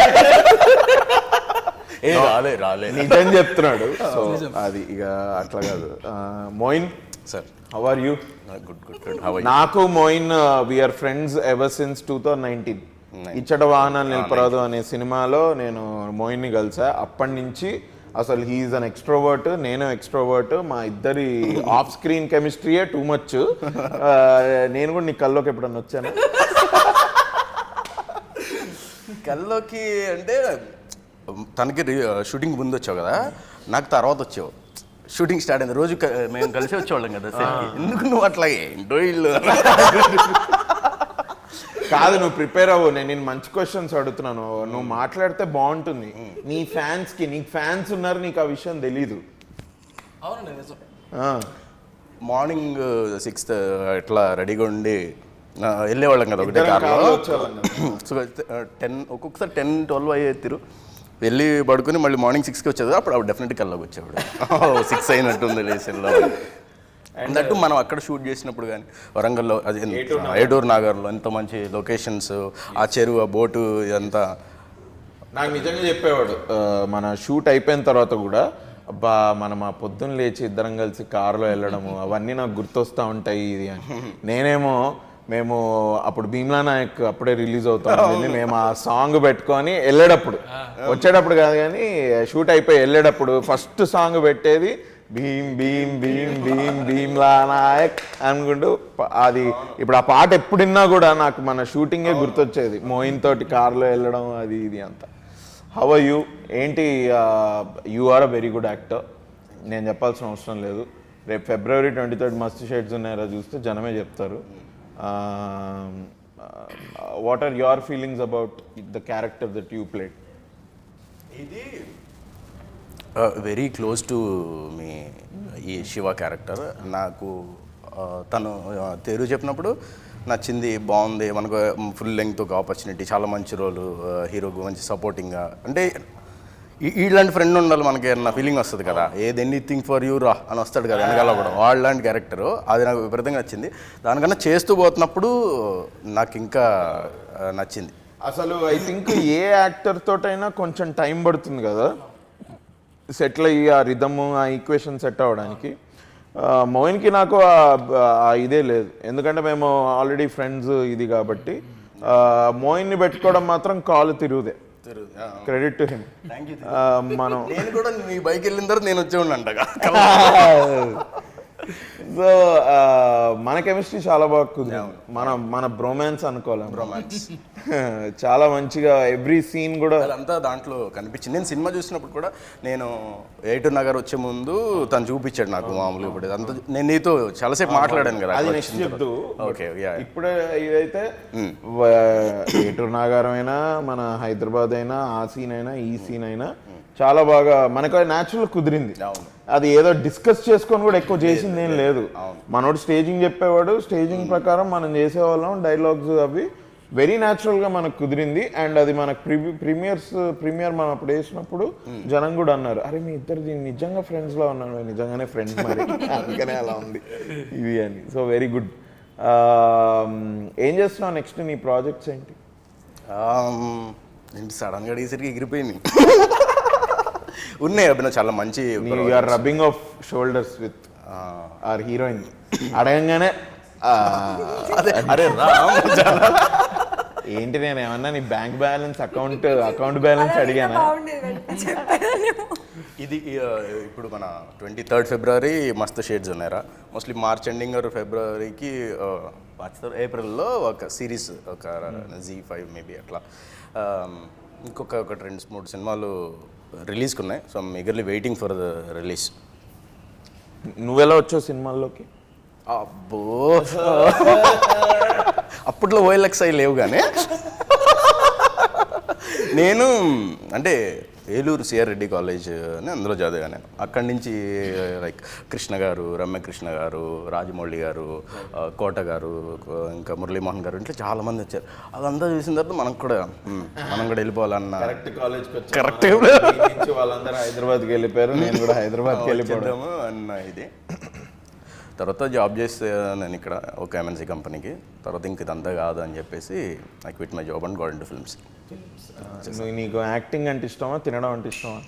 రాలే నిజం చెప్తున్నాడు. సో అది ఇక అట్లా కాదు. Moin sir, how are you? Good. నాకు Moin we are friends ever since 2019. ఇచ్చట వాహనాలు నిలపరాదు అనే సినిమాలో నేను మోయిన్ని కలిసా. అప్పటి నుంచి అసలు హీఈస్ అన్ ఎక్స్ట్రోవర్ట్, నేను ఎక్స్ట్రోవర్ట్. మా ఇద్దరి ఆఫ్ స్క్రీన్ కెమిస్ట్రీయే టూ మచ్. నేను కూడా నీ కల్లోకి ఎప్పుడన్నా వచ్చాను? కల్లోకి అంటే తనకి షూటింగ్ ముందు వచ్చావు కదా, నాకు తర్వాత వచ్చావు. షూటింగ్ స్టార్ట్ అయింది రోజు మేము కలిసి వచ్చేవాళ్ళం కదా సెట్కి. ఎందుకు నువ్వు అట్లాగే ఏంటో ఇల్లు కాదు, నువ్వు ప్రిపేర్ అవ్వు. నేను మంచి క్వశ్చన్స్ అడుగుతున్నాను, నువ్వు మాట్లాడితే బాగుంటుంది. నీ ఫ్యాన్స్కి, నీకు ఫ్యాన్స్ ఉన్నారు, నీకు ఆ విషయం తెలీదు. అవునండి నిజం. మార్నింగ్ 6 ఇట్లా రెడీగా ఉండి వెళ్ళేవాళ్ళం కదా ఒకటే కార్లో. సో 10 ఒక్కొక్కసారి 10-12 అయ్యేరు. వెళ్ళి పడుకుని మళ్ళీ మార్నింగ్ 6కి వచ్చేది. అప్పుడు డెఫినెట్గా కల్లోకి వచ్చేవాడు. 6 అయినట్టుంది లేసెల్లో అన్నట్టు. మనం అక్కడ షూట్ చేసినప్పుడు కానీ వరంగల్లో, అది ఏటూరు నాగర్లో ఎంత మంచి లొకేషన్స్, ఆ చెరువు, ఆ బోటు ఇదంతా నాకు నిజంగా చెప్పేవాడు. మన షూట్ అయిపోయిన తర్వాత కూడా అబ్బా మనం ఆ పొద్దున్న లేచి ఇద్దరం కలిసి కారులో వెళ్ళడము అవన్నీ నాకు గుర్తొస్తూ ఉంటాయి ఇది అని. మేము అప్పుడు భీమ్లా నాయక్ అప్పుడే రిలీజ్ అవుతాం. మేము ఆ సాంగ్ పెట్టుకొని వెళ్ళేటప్పుడు, వచ్చేటప్పుడు కాదు కానీ షూట్ అయిపోయి వెళ్ళేటప్పుడు ఫస్ట్ సాంగ్ పెట్టేది భీమ్ భీమ్ భీమ్ భీమ్ భీమ్లా నాయక్ అనుకుంటూ. అది ఇప్పుడు ఆ పాట ఎప్పుడిన్నా కూడా నాకు మన షూటింగే గుర్తొచ్చేది, మోయిన్ తోటి కార్లో వెళ్ళడం అది ఇది అంతా. How are you? ఏంటి, you are a very good actor, నేను చెప్పాల్సిన అవసరం లేదు. రేపు February 23 మస్త్ షేడ్స్ ఉన్నాయో చూస్తే జనమే చెప్తారు. What are your feelings about the character that you played? ఇది వెరీ క్లోజ్ టు మీ ఈ శివ క్యారెక్టర్. నాకు తను తెరు చెప్పినప్పుడు నచ్చింది, బాగుంది. మనకు ఫుల్ లెంగ్త్ ఒక ఆపర్చునిటీ, చాలా మంచి రోలు, హీరోకు మంచి సపోర్టింగ్గా. అంటే ఇలాంటి ఫ్రెండ్ ఉండాలి మనకి అన్న ఫీలింగ్ వస్తుంది కదా. ఏది ఎనీథింగ్ ఫర్ యూ రా అని వస్తాడు కదా వెనకాల కూడా, వాళ్ళలాంటి క్యారెక్టరు. అది నాకు విపరీతంగా నచ్చింది. దానికన్నా చేస్తూ పోతున్నప్పుడు నాకు ఇంకా నచ్చింది. అసలు ఐ థింక్ ఏ యాక్టర్ తోటైనా కొంచెం టైం పడుతుంది కదా సెటిల్ అయ్యి ఆ రిథమ్, ఆ ఈక్వేషన్ సెట్ అవ్వడానికి. మోయిన్కి నాకు ఇదే లేదు, ఎందుకంటే మేము ఆల్రెడీ ఫ్రెండ్స్ ఇది కాబట్టి. మోయిన్ని పెట్టుకోవడం మాత్రం కాలు తిరుగుదే. Credit to him. మనం నేను కూడా నీ బైక్ వెళ్ళిన తర్వాత నేను వచ్చే ఉండంటగా. సో మన కెమిస్ట్రీ చాలా బాగా కుదిరింది. మన బ్రోమాన్స్ అనుకోవాలి. బ్రోమాన్స్ చాలా మంచిగా ఎవ్రీ సీన్ కూడా అదంతా దాంట్లో కనిపించింది. నేను సినిమా చూసినప్పుడు కూడా, నేను ఏటూరు నగర్ వచ్చే ముందు తను చూపించాడు నాకు మామూలుగా. ఇప్పుడు అంతా నేను నీతో చాలాసేపు మాట్లాడాను కదా. అది నెక్స్ట్ చెప్తూ. ఓకే, ఇప్పుడే ఇదైతే ఏటూరు నాగారం అయినా, మన హైదరాబాద్ అయినా, ఆ సీన్ అయినా, ఈ సీన్ అయినా చాలా బాగా మనకు న్యాచురల్ కుదిరింది. అది ఏదో డిస్కస్ చేసుకొని కూడా ఎక్కువ చేసింది ఏం లేదు. మనోడు స్టేజింగ్ చెప్పేవాడు, స్టేజింగ్ ప్రకారం మనం చేసేవాళ్ళం. డైలాగ్స్ అవి వెరీ న్యాచురల్గా మనకు కుదిరింది. అండ్ అది మనకు ప్రీమియర్ మనం అప్పుడు వేసినప్పుడు జనం కూడా అన్నారు, అరే మీ ఇద్దరు నిజంగా ఫ్రెండ్స్లో ఉన్నారు. నిజంగానే ఫ్రెండ్స్ మరి, అందుకనే అలా ఉంది ఇది అని. So very good. ఏం చేస్తున్నావు నెక్స్ట్? నీ ప్రాజెక్ట్స్ ఏంటి? సడన్గా అడిగేసరికి ఎగిరిపోయింది. ఉన్నాయి అభినవ్, చాలా మంచి you are rubbing off shoulders with our heroine అడగంగానే అదే అరే రా ఏంటి నేను ఏమన్నా నీ బ్యాంక్ బ్యాలెన్స్ అకౌంట్ బ్యాలెన్స్ అడిగానా? ఇది ఇప్పుడు మన 23rd ఫిబ్రవరి మస్తు షేడ్స్ ఉన్నాయరా. మోస్ట్లీ మార్చ్ ఎండింగ్ ఆర్ ఫిబ్రవరికి ఏప్రిల్లో ఒక సిరీస్, ఒక Z5 మేబీ అట్లా ఇంకొక 2-3 సినిమాలు రిలీజ్కి ఉన్నాయి. So I'm eagerly waiting for the release. నువ్వెలా వచ్చావు సినిమాల్లోకి? అబ్బో అప్పట్లో OLX లేవు కానీ నేను అంటే ఏలూరు సిఆర్ రెడ్డి కాలేజ్ అని అందులో చదివాను నేను. అక్కడి నుంచి లైక్ కృష్ణ గారు, రమ్యకృష్ణ గారు, రాజమౌళి గారు, కోట గారు, ఇంకా మురళీమోహన్ గారు, ఇంట్లో చాలామంది వచ్చారు. అదంతా చూసిన తర్వాత మనం కూడా వెళ్ళిపోవాలన్న కరెక్ట్ వాళ్ళందరూ హైదరాబాద్కి వెళ్ళిపోయారు, నేను కూడా హైదరాబాద్కి వెళ్ళిపోయాము అన్న ఇది. తర్వాత జాబ్ చేస్తే నేను ఇక్కడ ఒక MNC కంపెనీకి. తర్వాత ఇంక ఇదంతా కాదు అని చెప్పేసి I quit my job and got into films. నీకు యాక్టింగ్ అంటే ఇష్టమా, తినడం అంటే ఇష్టమా?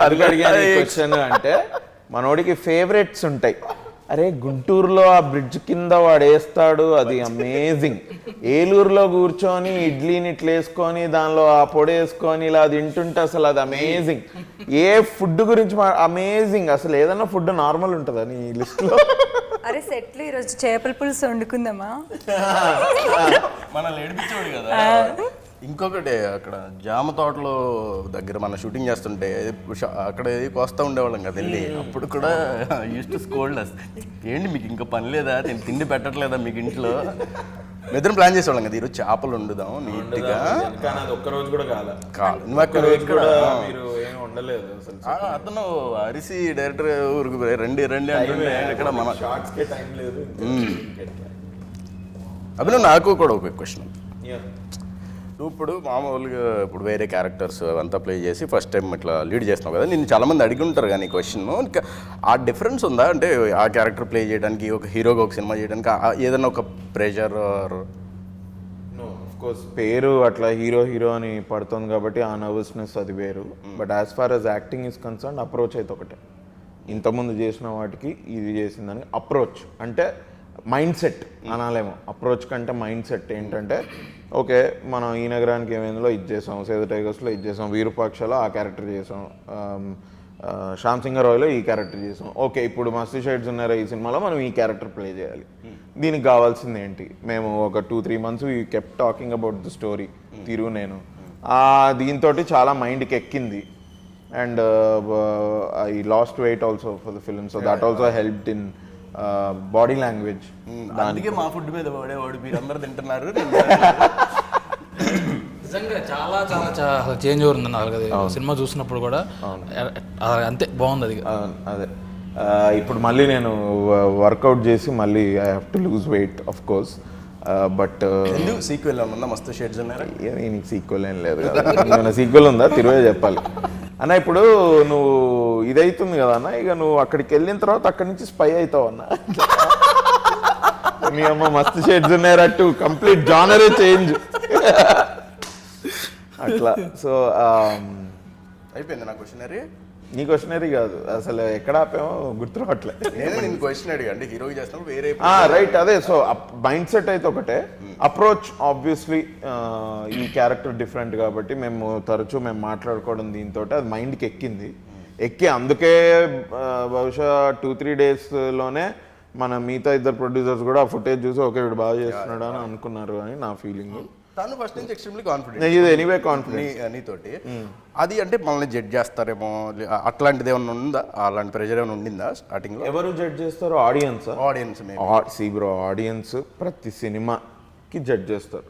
అది అడిగాను క్వశ్చన్. అంటే మనోడికి ఫేవరెట్స్ ఉంటాయి. అరే గుంటూరులో ఆ బ్రిడ్జ్ కింద వాడు వేస్తాడు, అది అమేజింగ్. ఏలూరులో కూర్చొని ఇడ్లీని ఇట్లా వేసుకొని దానిలో ఆ పొడి వేసుకొని ఇలా తింటుంటే అసలు అది అమేజింగ్. ఏ ఫుడ్ గురించి అమేజింగ్. అసలు ఏదైనా ఫుడ్ నార్మల్ ఉంటుందా నీ లిస్ట్లో? అరే సెట్లు ఈరోజు చేపల పులుసు వండుకుందామా? మనల్ని ఏడిపించేవాడు కదా. ఇంకొకటి అక్కడ జామ తోటలో దగ్గర మన షూటింగ్ చేస్తుంటే అక్కడ కోస్తా ఉండేవాళ్ళం కదా వెళ్ళి. అప్పుడు కూడా యూస్ టు స్కోల్డ్ అస్, ఏంటి మీకు ఇంకా పని లేదా, నేను తిండి పెట్టట్లేదా మీకు ఇంట్లో? నిద్ర ప్లాన్ చేసేవాళ్ళం కదా, ఈరోజు చేపలు వండుదాం నీట్గా. ఒక్కరోజు కూడా కాదు, నువ్వు అక్కడ కూడా ఉండలేదు. అతను అరిసి డైరెక్టర్ ఊరికి రండి అంటే ఇక్కడ మన టైం లేదు. అభినవ్ నాకు కూడా ఒక క్వశ్చన్. నువ్వు ఇప్పుడు మామూలుగా ఇప్పుడు వేరే క్యారెక్టర్స్ అంతా ప్లే చేసి ఫస్ట్ టైం ఇట్లా లీడ్ చేస్తున్నావు కదా, నిన్ను చాలామంది అడిగి ఉంటారు కానీ క్వశ్చన్, ఆ డిఫరెన్స్ ఉందా? అంటే ఆ క్యారెక్టర్ ప్లే చేయడానికి, ఒక హీరోగా ఒక సినిమా చేయడానికి ఏదైనా ఒక ప్రెషర్? కోర్స్ పేరు అట్లా హీరో అని పడుతుంది కాబట్టి ఆ నర్వస్నెస్ అది వేరు. But as far as acting is concern approach అయితే ఒకటే. ఇంతకుముందు చేసిన వాటికి ఇది చేసిందని అప్రోచ్ అంటే మైండ్ సెట్ అనాలేమో. అప్రోచ్ కంటే మైండ్ సెట్ ఏంటంటే, ఓకే మనం ఈ నగరానికి ఏమైందో ఇది చేసాం, సేద టైగర్స్లో ఇది చేసాం, వీరూపాక్షలో ఆ క్యారెక్టర్ చేసాం, శ్యామ్ సింగ్ రాయ్లో ఈ క్యారెక్టర్ చేసాం, ఓకే ఇప్పుడు మస్తు షేడ్స్ ఉన్నారా ఈ సినిమాలో మనం ఈ క్యారెక్టర్ ప్లే చేయాలి. దీనికి కావాల్సింది ఏంటి? మేము ఒక 2-3 months we kept talking about the story. తిరుగు నేను దీంతో చాలా మైండ్కి ఎక్కింది. And I lost weight also for the film, so that also helped in body language. అందుకే మా ఫుడ్ మీద వాడేవాడు మీరు అందరూ తింటున్నారు. నిజంగా చాలా చాలా చాలా చేంజ్ అవుతుంది నాకు సినిమా చూసినప్పుడు కూడా. అంతే బాగుంది అది. అదే ఇప్పుడు మళ్ళీ నేను వర్కౌట్ చేసి మళ్ళీ I have to lose weight of course. But sequel ఉందా? మస్తు షేడ్స్ ఉన్నారా? నీకు సీక్వెల్ ఏం లేదు కదా. ఏమైనా సీక్వెల్ ఉందా? తిరువే చెప్పాలి అన్న. ఇప్పుడు నువ్వు ఇదవుతుంది కదా అన్న, ఇక నువ్వు అక్కడికి వెళ్ళిన తర్వాత అక్కడి నుంచి స్పై అవుతావు అన్న. మీ అమ్మ మస్తు షేడ్స్ ఉన్నాయట్టు కంప్లీట్ జానరే చేంజ్ అట్లా. సో అయిపోయింది నా క్వశ్చనరీ. నీ క్వశ్చనరీ కాదు అసలు, ఎక్కడ ఆపామో గుర్తు రావట్లేదు. నేను క్వశ్చన్ అడిగా అంటే హీరోకి చేస్తున్నప్పుడు వేరే రైట్. అదే సో మైండ్ సెట్ అయితే ఒకటే, అప్రోచ్ ఆబ్వియస్లీ ఈ క్యారెక్టర్ డిఫరెంట్ కాబట్టి మేము తరచూ మాట్లాడుకోవడం దీంతో అది మైండ్కి ఎక్కి అందుకే బహుశా 2-3 daysలోనే మన మిగతా ఇద్దరు ప్రొడ్యూసర్స్ కూడా ఆ ఫుటేజ్ చూసి ఓకే వీడు బాగా చేస్తున్నాడు అని అనుకున్నారు అని నా ఫీలింగ్. తను ఫస్ట్ నుంచి ఎక్స్ట్రీమ్లీ కాన్ఫిడెంట్. ఇది ఎనీవే కాన్ఫిడెంట్ నీతోటి. అది అంటే మనల్ని జడ్జ్ చేస్తారేమో అట్లాంటిది ఏమైనా ఉందా? అలాంటి ప్రెషర్ ఏమైనా ఉండిందా స్టార్టింగ్లో? ఎవరు జడ్జ్ చేస్తారు? ఆడియన్స్. సీ బ్రో, ఆడియన్స్ ప్రతి సినిమాకి జడ్జ్ చేస్తారు.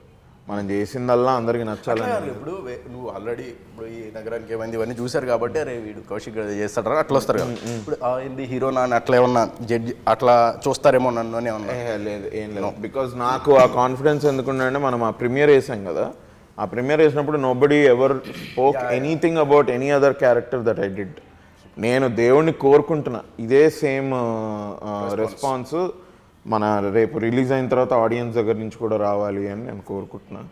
మనం చేసిందల్లా అందరికి నచ్చాలని. ఇప్పుడు నువ్వు ఆల్రెడీ ఇప్పుడు ఈ నగరానికి ఏమైంది ఇవన్నీ చూసారు కాబట్టి అరే వీడు కౌశిక్ చేస్తాడు అట్లా వస్తారు కదా. ఇప్పుడు ఏంది హీరోనా అని అట్లా ఏమన్నా జడ్జి అట్లా చూస్తారేమో నన్ను అని ఏమన్నా? లేదు, ఏం లేదు. బికాజ్ నాకు ఆ కాన్ఫిడెన్స్ ఎందుకుంటే మనం ఆ ప్రీమియర్ వేసాం కదా, ఆ ప్రీమియర్ వేసినప్పుడు nobody ever spoke anything about any other character that I did. నేను దేవుణ్ణి కోరుకుంటున్నా ఇదే సేమ్ రెస్పాన్స్ మన రేపు రిలీజ్ అయిన తర్వాత ఆడియన్స్ దగ్గర నుంచి కూడా రావాలి అని నేను కోరుకుంటున్నాను.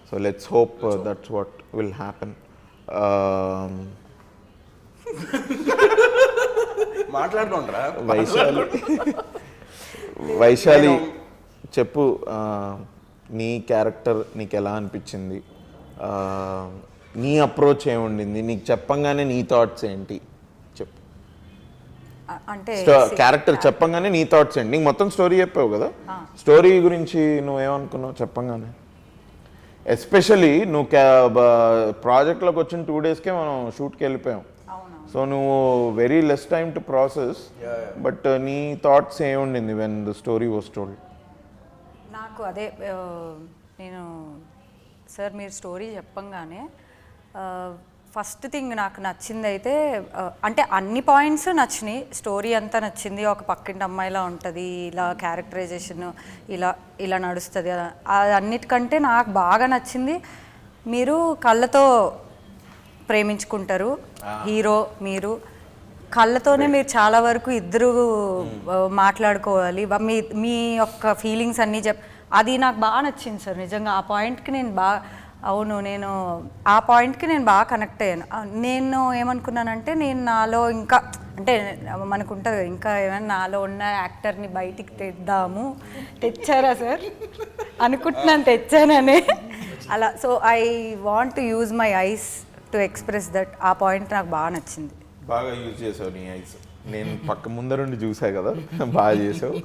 So let's hope that's what will happen. మాట్లాడుకుంటారా? వైశాలి చెప్పు, నీ క్యారెక్టర్ నీకు ఎలా అనిపించింది, నీ అప్రోచ్ ఏముండింది, నీకు చెప్పంగానే నీ థాట్స్ ఏంటి చెప్పు. అంటే క్యారెక్టర్ చెప్పంగానే నీ థాట్స్ ఏంటి, నీకు మొత్తం స్టోరీ చెప్పావు కదా, స్టోరీ గురించి నువ్వేమనుకున్నావు చెప్పంగానే. ఎస్పెషలీ నువ్వు ప్రాజెక్ట్లోకి వచ్చిన 2 daysకే మనం షూట్కి వెళ్ళిపోయాం. సో నువ్వు very less time to process, but నీ థాట్స్ ఏముండింది when the story was told? నాకు అదే నేను సార్ మీరు స్టోరీ చెప్పంగానే ఫస్ట్ థింగ్ నాకు నచ్చింది అయితే అంటే అన్ని పాయింట్స్ నచ్చినాయి, స్టోరీ అంతా నచ్చింది. ఒక పక్కింటి అమ్మాయిలా ఉంటుంది, ఇలా క్యారెక్టరైజేషన్ ఇలా ఇలా నడుస్తుంది, అది అన్నిటికంటే నాకు బాగా నచ్చింది మీరు కళ్ళతో ప్రేమించుకుంటారు, హీరో మీరు కళ్ళతోనే మీరు చాలా వరకు ఇద్దరు మాట్లాడుకోవాలి, మీ మీ యొక్క ఫీలింగ్స్ అన్నీ అది నాకు బాగా నచ్చింది సార్. నిజంగా ఆ పాయింట్కి నేను బాగా ఆ పాయింట్కి నేను బాగా కనెక్ట్ అయ్యాను. నేను ఏమనుకున్నానంటే నేను నాలో ఇంకా అంటే మనకుంటుంది ఇంకా ఏమైనా నాలో ఉన్న యాక్టర్ని బయటికి తెచ్చారా సార్ అనుకుంటున్నాను, తెచ్చాననే అలా. So I want to use my eyes to express that. ఆ పాయింట్ నాకు బాగా నచ్చింది. బాగా యూజ్ చేసావు నీ ఐస్, నేను పక్క ముందరుండి చూసా కదా, బాగా చేసావు,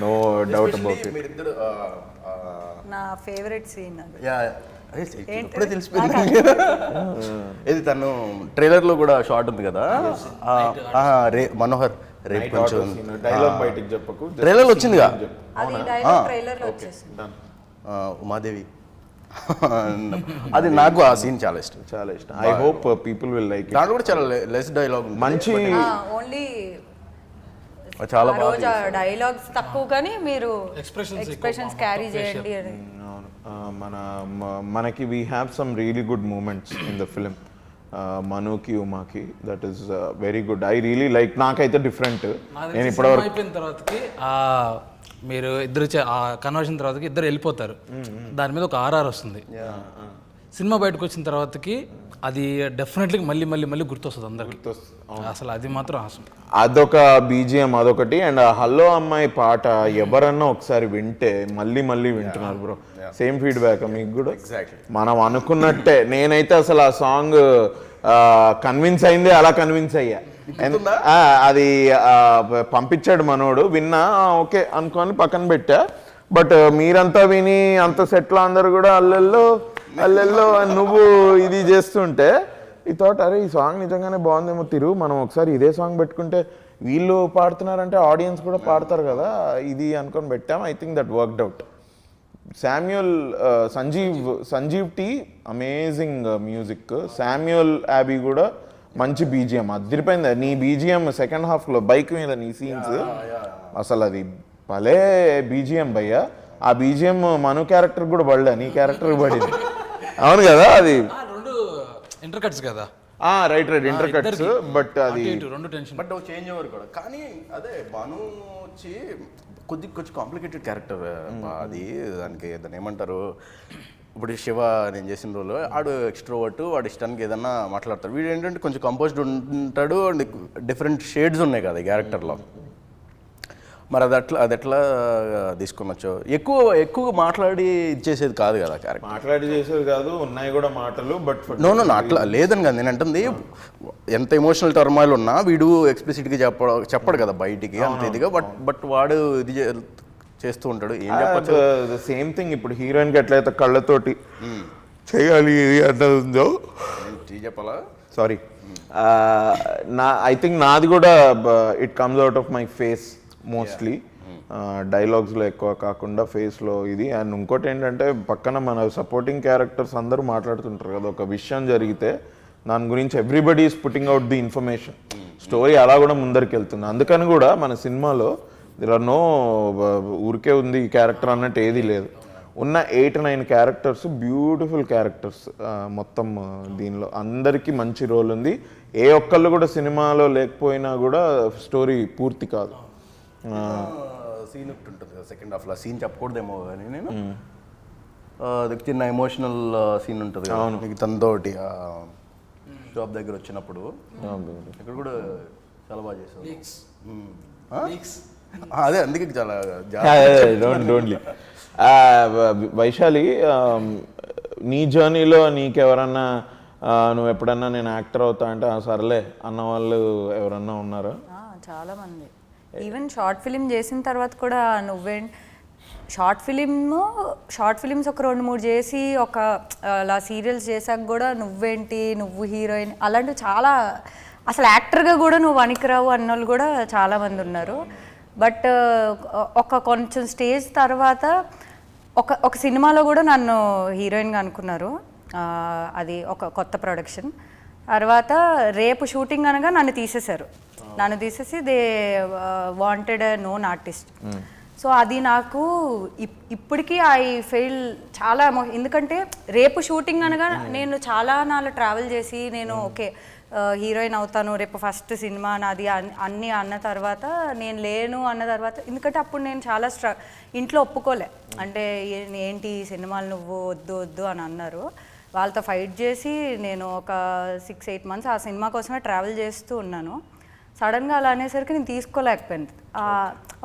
నో డౌట్ అబౌట్ ఇట్. నా ఫేవరెట్ సీన్ అది. ఇప్పుడే తెలిసిపోయింది. ఇది తను ట్రైలర్లో కూడా షార్ట్ ఉంది కదా, మనోహర్ రేపు కొంచెం డైలాగ్ బయటికి చెప్పకు, ట్రైలర్లో వచ్చిందిగా, అది డైలాగ్ ట్రైలర్లో వచ్చేసింది. ఉమాదేవి అది నాకు ఆ సీన్ చాలా ఇష్టం, చాలా ఇష్టం. I hope people will like. దాంట్లో కూడా చాలా లెస్ డైలాగ్, మంచి ఓన్లీ చాలా బాగా డైలాగ్స్ తక్కువ కానీ మీరు ఎక్స్ప్రెషన్స్ క్యారీ చేయండి అని. మనకి we have some really good moments in the film. మనుకి ఉమాకి that is very good. I really like. నాకైతే డిఫరెంట్. నేను ఇప్పటివరకు అయిపోయిన తర్వాతకి మీరు ఇద్దరు ఆ కన్వర్షన్ తర్వాతకి ఇద్దరు వెళ్ళిపోతారు, దాని మీద ఒక ఆర్ఆర్ వస్తుంది. సినిమా బయటకు వచ్చిన తర్వాతకి అది డెఫినెట్లీ మళ్ళీ మళ్ళీ మళ్ళీ గుర్తొస్తుంది అందరికి అసలు. అది మాత్రం అవసరం. అదొక బీజిఎం అదొకటి. అండ్ హలో అమ్మాయి పాట ఎవరన్నా ఒకసారి వింటే మళ్ళీ మళ్ళీ వింటున్నారు బ్రో. సేమ్ ఫీడ్బ్యాక్ మీకు కూడా? మనం అనుకున్నట్టే. నేనైతే అసలు ఆ సాంగ్ కన్విన్స్ అయింది, అలా కన్విన్స్ అయ్యా. అది పంపించాడు మనోడు, విన్నా ఓకే అనుకొని పక్కన పెట్టా. బట్ మీరంతా విని అంత సెట్లో అందరు కూడా అల్లెల్లో అల్లెల్లో నువ్వు ఇది చేస్తుంటే ఈ థాట్, అరే ఈ సాంగ్ నిజంగానే బాగుందేమో తిరు, మనం ఒకసారి ఇదే సాంగ్ పెట్టుకుంటే వీళ్ళు పాడుతున్నారంటే ఆడియన్స్ కూడా పాడతారు కదా ఇది అనుకొని పెట్టాం. I think that worked out. Samuel Sanjeev T amazing music. Samuel యాబీ కూడా మంచి బీజిఎం, అదిరిపోయింది. నీ బీజిఎం సెకండ్ హాఫ్లో బైక్ మీద నీ సీన్స్ అసలు అది భలే బీజిఎం భయ్యా. ఆ బీజిఎం మను క్యారెక్టర్ కూడా పడలే, నీ క్యారెక్టర్ పడింది. అవును కదా, అది రెండు ఇంటర్ కట్స్ కదా. Right inter cuts. బట్ అది రెండు టెన్షన్, బట్ చేంజ్ ఓవర్ కూడా. కానీ అదే మను వచ్చి కొంచెం కాంప్లికేటెడ్ క్యారెక్టర్ అది. దాన్ని ఏమంటారు, ఇప్పుడు శివ నేను చేసిన రోల్ ఆడు ఎక్స్ట్రోవర్ట్, వాడు ఇష్టానికి ఏదన్నా మాట్లాడతాడు. వీడు ఏంటంటే కొంచెం కంపోజ్డ్ ఉంటాడు, డిఫరెంట్ షేడ్స్ ఉన్నాయి కదా ఈ క్యారెక్టర్లో. మరి అది ఎట్లా తీసుకునొచ్చు? ఎక్కువ మాట్లాడి ఇచ్చేసేది కాదు కదా క్యారెక్టర్. మాట్లాడి చేసేది కాదు, ఉన్నాయి కూడా మాటలు. బట్ నో అట్లా లేదని కదా నేను అంటుంది. ఎంత ఎమోషనల్ టర్మాయిల్ ఉన్నా వీడు ఎక్స్ప్లిసిట్గా చెప్పడు కదా బయటికి అంత ఇదిగా. బట్ వాడు ఇది చేస్తూ ఉంటాడు. ఏం చెప్పచ్చు? సేమ్ థింగ్ ఇప్పుడు హీరోయిన్కి ఎట్లయితే కళ్ళతోటి చేయాలి అన్నది ఉందో, చెప్పాలా? సారీ, ఐ థింక్ నాది కూడా it comes out of my face mostly. డైలాగ్స్లో ఎక్కువ కాకుండా ఫేస్లో ఇది. అండ్ ఇంకోటి ఏంటంటే పక్కన మన సపోర్టింగ్ క్యారెక్టర్స్ అందరూ మాట్లాడుతుంటారు కదా, ఒక విషయం జరిగితే దాని గురించి everybody is putting out the information. Story అలా కూడా ముందరికి వెళ్తుంది. అందుకని కూడా మన సినిమాలో నో ఊరికే ఉంది ఈ క్యారెక్టర్ అన్నట్టు ఏదీ లేదు. ఉన్న 8-9 క్యారెక్టర్స్ బ్యూటిఫుల్ క్యారెక్టర్స్ మొత్తం. దీనిలో అందరికీ మంచి రోల్ ఉంది. ఏ ఒక్కళ్ళు కూడా సినిమాలో లేకపోయినా కూడా స్టోరీ పూర్తి కాదు. సీన్ ఉంటుంది కదా సెకండ్ హాఫ్లో, సీన్ చెప్పకూడదేమో కానీ నేను చిన్న ఎమోషనల్ సీన్ ఉంటుంది నీకు తనతోటి షాప్ దగ్గర వచ్చినప్పుడు ఇక్కడ కూడా చాలా బాగా చేశారు. అదే అందుకే చాలా డోంట్లీ. వైశాలి, నీ జర్నీలో నీకెవరన్నా నువ్వు ఎప్పుడన్నా నేను యాక్టర్ అవుతా అంటే సర్లే అన్న వాళ్ళు ఎవరన్నా ఉన్నారా? చాలా మంది. ఈవెన్ షార్ట్ ఫిలిం చేసిన తర్వాత కూడా షార్ట్ ఫిలిమ్స్ ఒక 2-3 చేసి ఒక అలా సీరియల్స్ చేశాక కూడా నువ్వు హీరోయిన్ అలాంటివి చాలా, అసలు యాక్టర్గా కూడా నువ్వు వనికిరావు అన్న వాళ్ళు కూడా చాలామంది ఉన్నారు. బట్ కొంచెం స్టేజ్ తర్వాత ఒక సినిమాలో కూడా నన్ను హీరోయిన్గా అనుకున్నారు. అది ఒక కొత్త ప్రొడక్షన్. తర్వాత రేపు షూటింగ్ అనగా నన్ను తీసేసి they wanted known artist. So అది నాకు ఇప్పటికీ ఐ ఫీల్ చాలా ఎందుకంటే రేపు షూటింగ్ అనగా నేను చాలా నాళ్ళు ట్రావెల్ చేసి నేను ఓకే హీరోయిన్ అవుతాను రేపు ఫస్ట్ సినిమా నాది అన్నీ అన్న తర్వాత నేను లేను అన్న తర్వాత, ఎందుకంటే అప్పుడు నేను చాలా ఇంట్లో ఒప్పుకోలే. అంటే ఏంటి సినిమాలు నువ్వు వద్దు అని అన్నారు. వాళ్ళతో ఫైట్ చేసి నేను ఒక 6-8 మంత్స్ ఆ సినిమా కోసమే ట్రావెల్ చేస్తూ ఉన్నాను. సడన్గా అలా అనేసరికి నేను తీసుకోలేకపోయింది.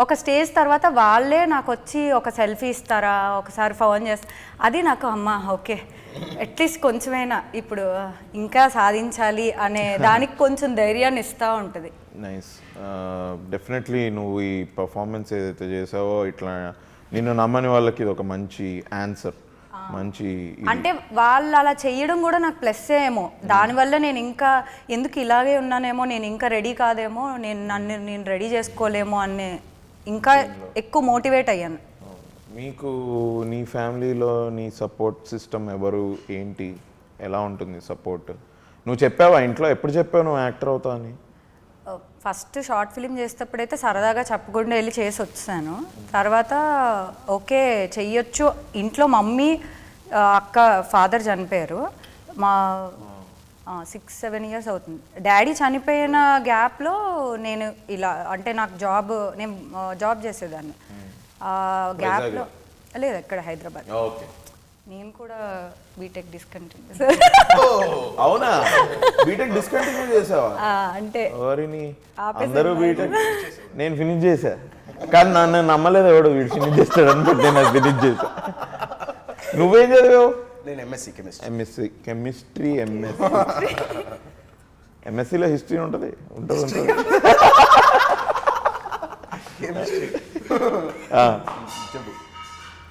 ఒక స్టేజ్ తర్వాత వాళ్ళే నాకు వచ్చి ఒక సెల్ఫీ ఇస్తారా, ఒకసారి ఫోన్ చేస్తా, అది నాకు అమ్మ ఓకే అట్లీస్ట్ కొంచెమైనా ఇప్పుడు ఇంకా సాధించాలి అనే దానికి కొంచెం ధైర్యాన్ని ఇస్తూ ఉంటుంది. నైస్. డెఫినెట్లీ నువ్వు ఈ పర్ఫార్మెన్స్ ఏదైతే చేసావో ఇట్లా నిన్ను నమ్మని వాళ్ళకి ఇది ఒక మంచి ఆన్సర్, మంచి అంటే వాళ్ళు అలా చేయడం కూడా నాకు ప్లస్ ఏమో. దానివల్ల నేను ఇంకా ఎందుకు ఇలాగే ఉన్నానేమో, నేను ఇంకా రెడీ కాదేమో, నేను రెడీ చేసుకోలేమో అనే ఇంకా ఎక్కువ మోటివేట్ అయ్యాను. మీకు నీ ఫ్యామిలీలో నీ సపోర్ట్ సిస్టమ్ ఎవరు, ఏంటి, ఎలా ఉంటుంది సపోర్ట్? నువ్వు చెప్పావా ఇంట్లో, ఎప్పుడు చెప్పావు నువ్వు యాక్టర్ అవుతా అని? ఫస్ట్ షార్ట్ ఫిలిం చేసేటప్పుడైతే సరదాగా చెప్పకుండా వెళ్ళి చేసి వచ్చాను. తర్వాత ఓకే చెయ్యొచ్చు. ఇంట్లో మమ్మీ అక్క ఫాదర్ చనిపోయారు. మా 6-7 ఇయర్స్ అవుతుంది. డాడీ చనిపోయిన గ్యాప్లో నేను ఇలా అంటే నాకు నేను జాబ్ చేసేదాన్ని. గ్యాప్లో లేదు ఇక్కడ హైదరాబాద్. నేను కూడా బీటెక్ డిస్కంటిన్యూ. అవునా? బీటెక్ డిస్కంటిన్యూ చేసావా? అంటే అందరూ బీటెక్, నేను ఫినిష్ చేశా కానీ నన్ను నమ్మలేదు ఎవడు వీడు ఫినిష్ చేస్తాడు అనుకుంటే నేను ఫినిష్ చేశా. నువ్వేం చదివావు? నేను ఎంఎస్సి కెమిస్ట్రీ. ఎంఎస్సిలో హిస్టరీ ఉంటుంది.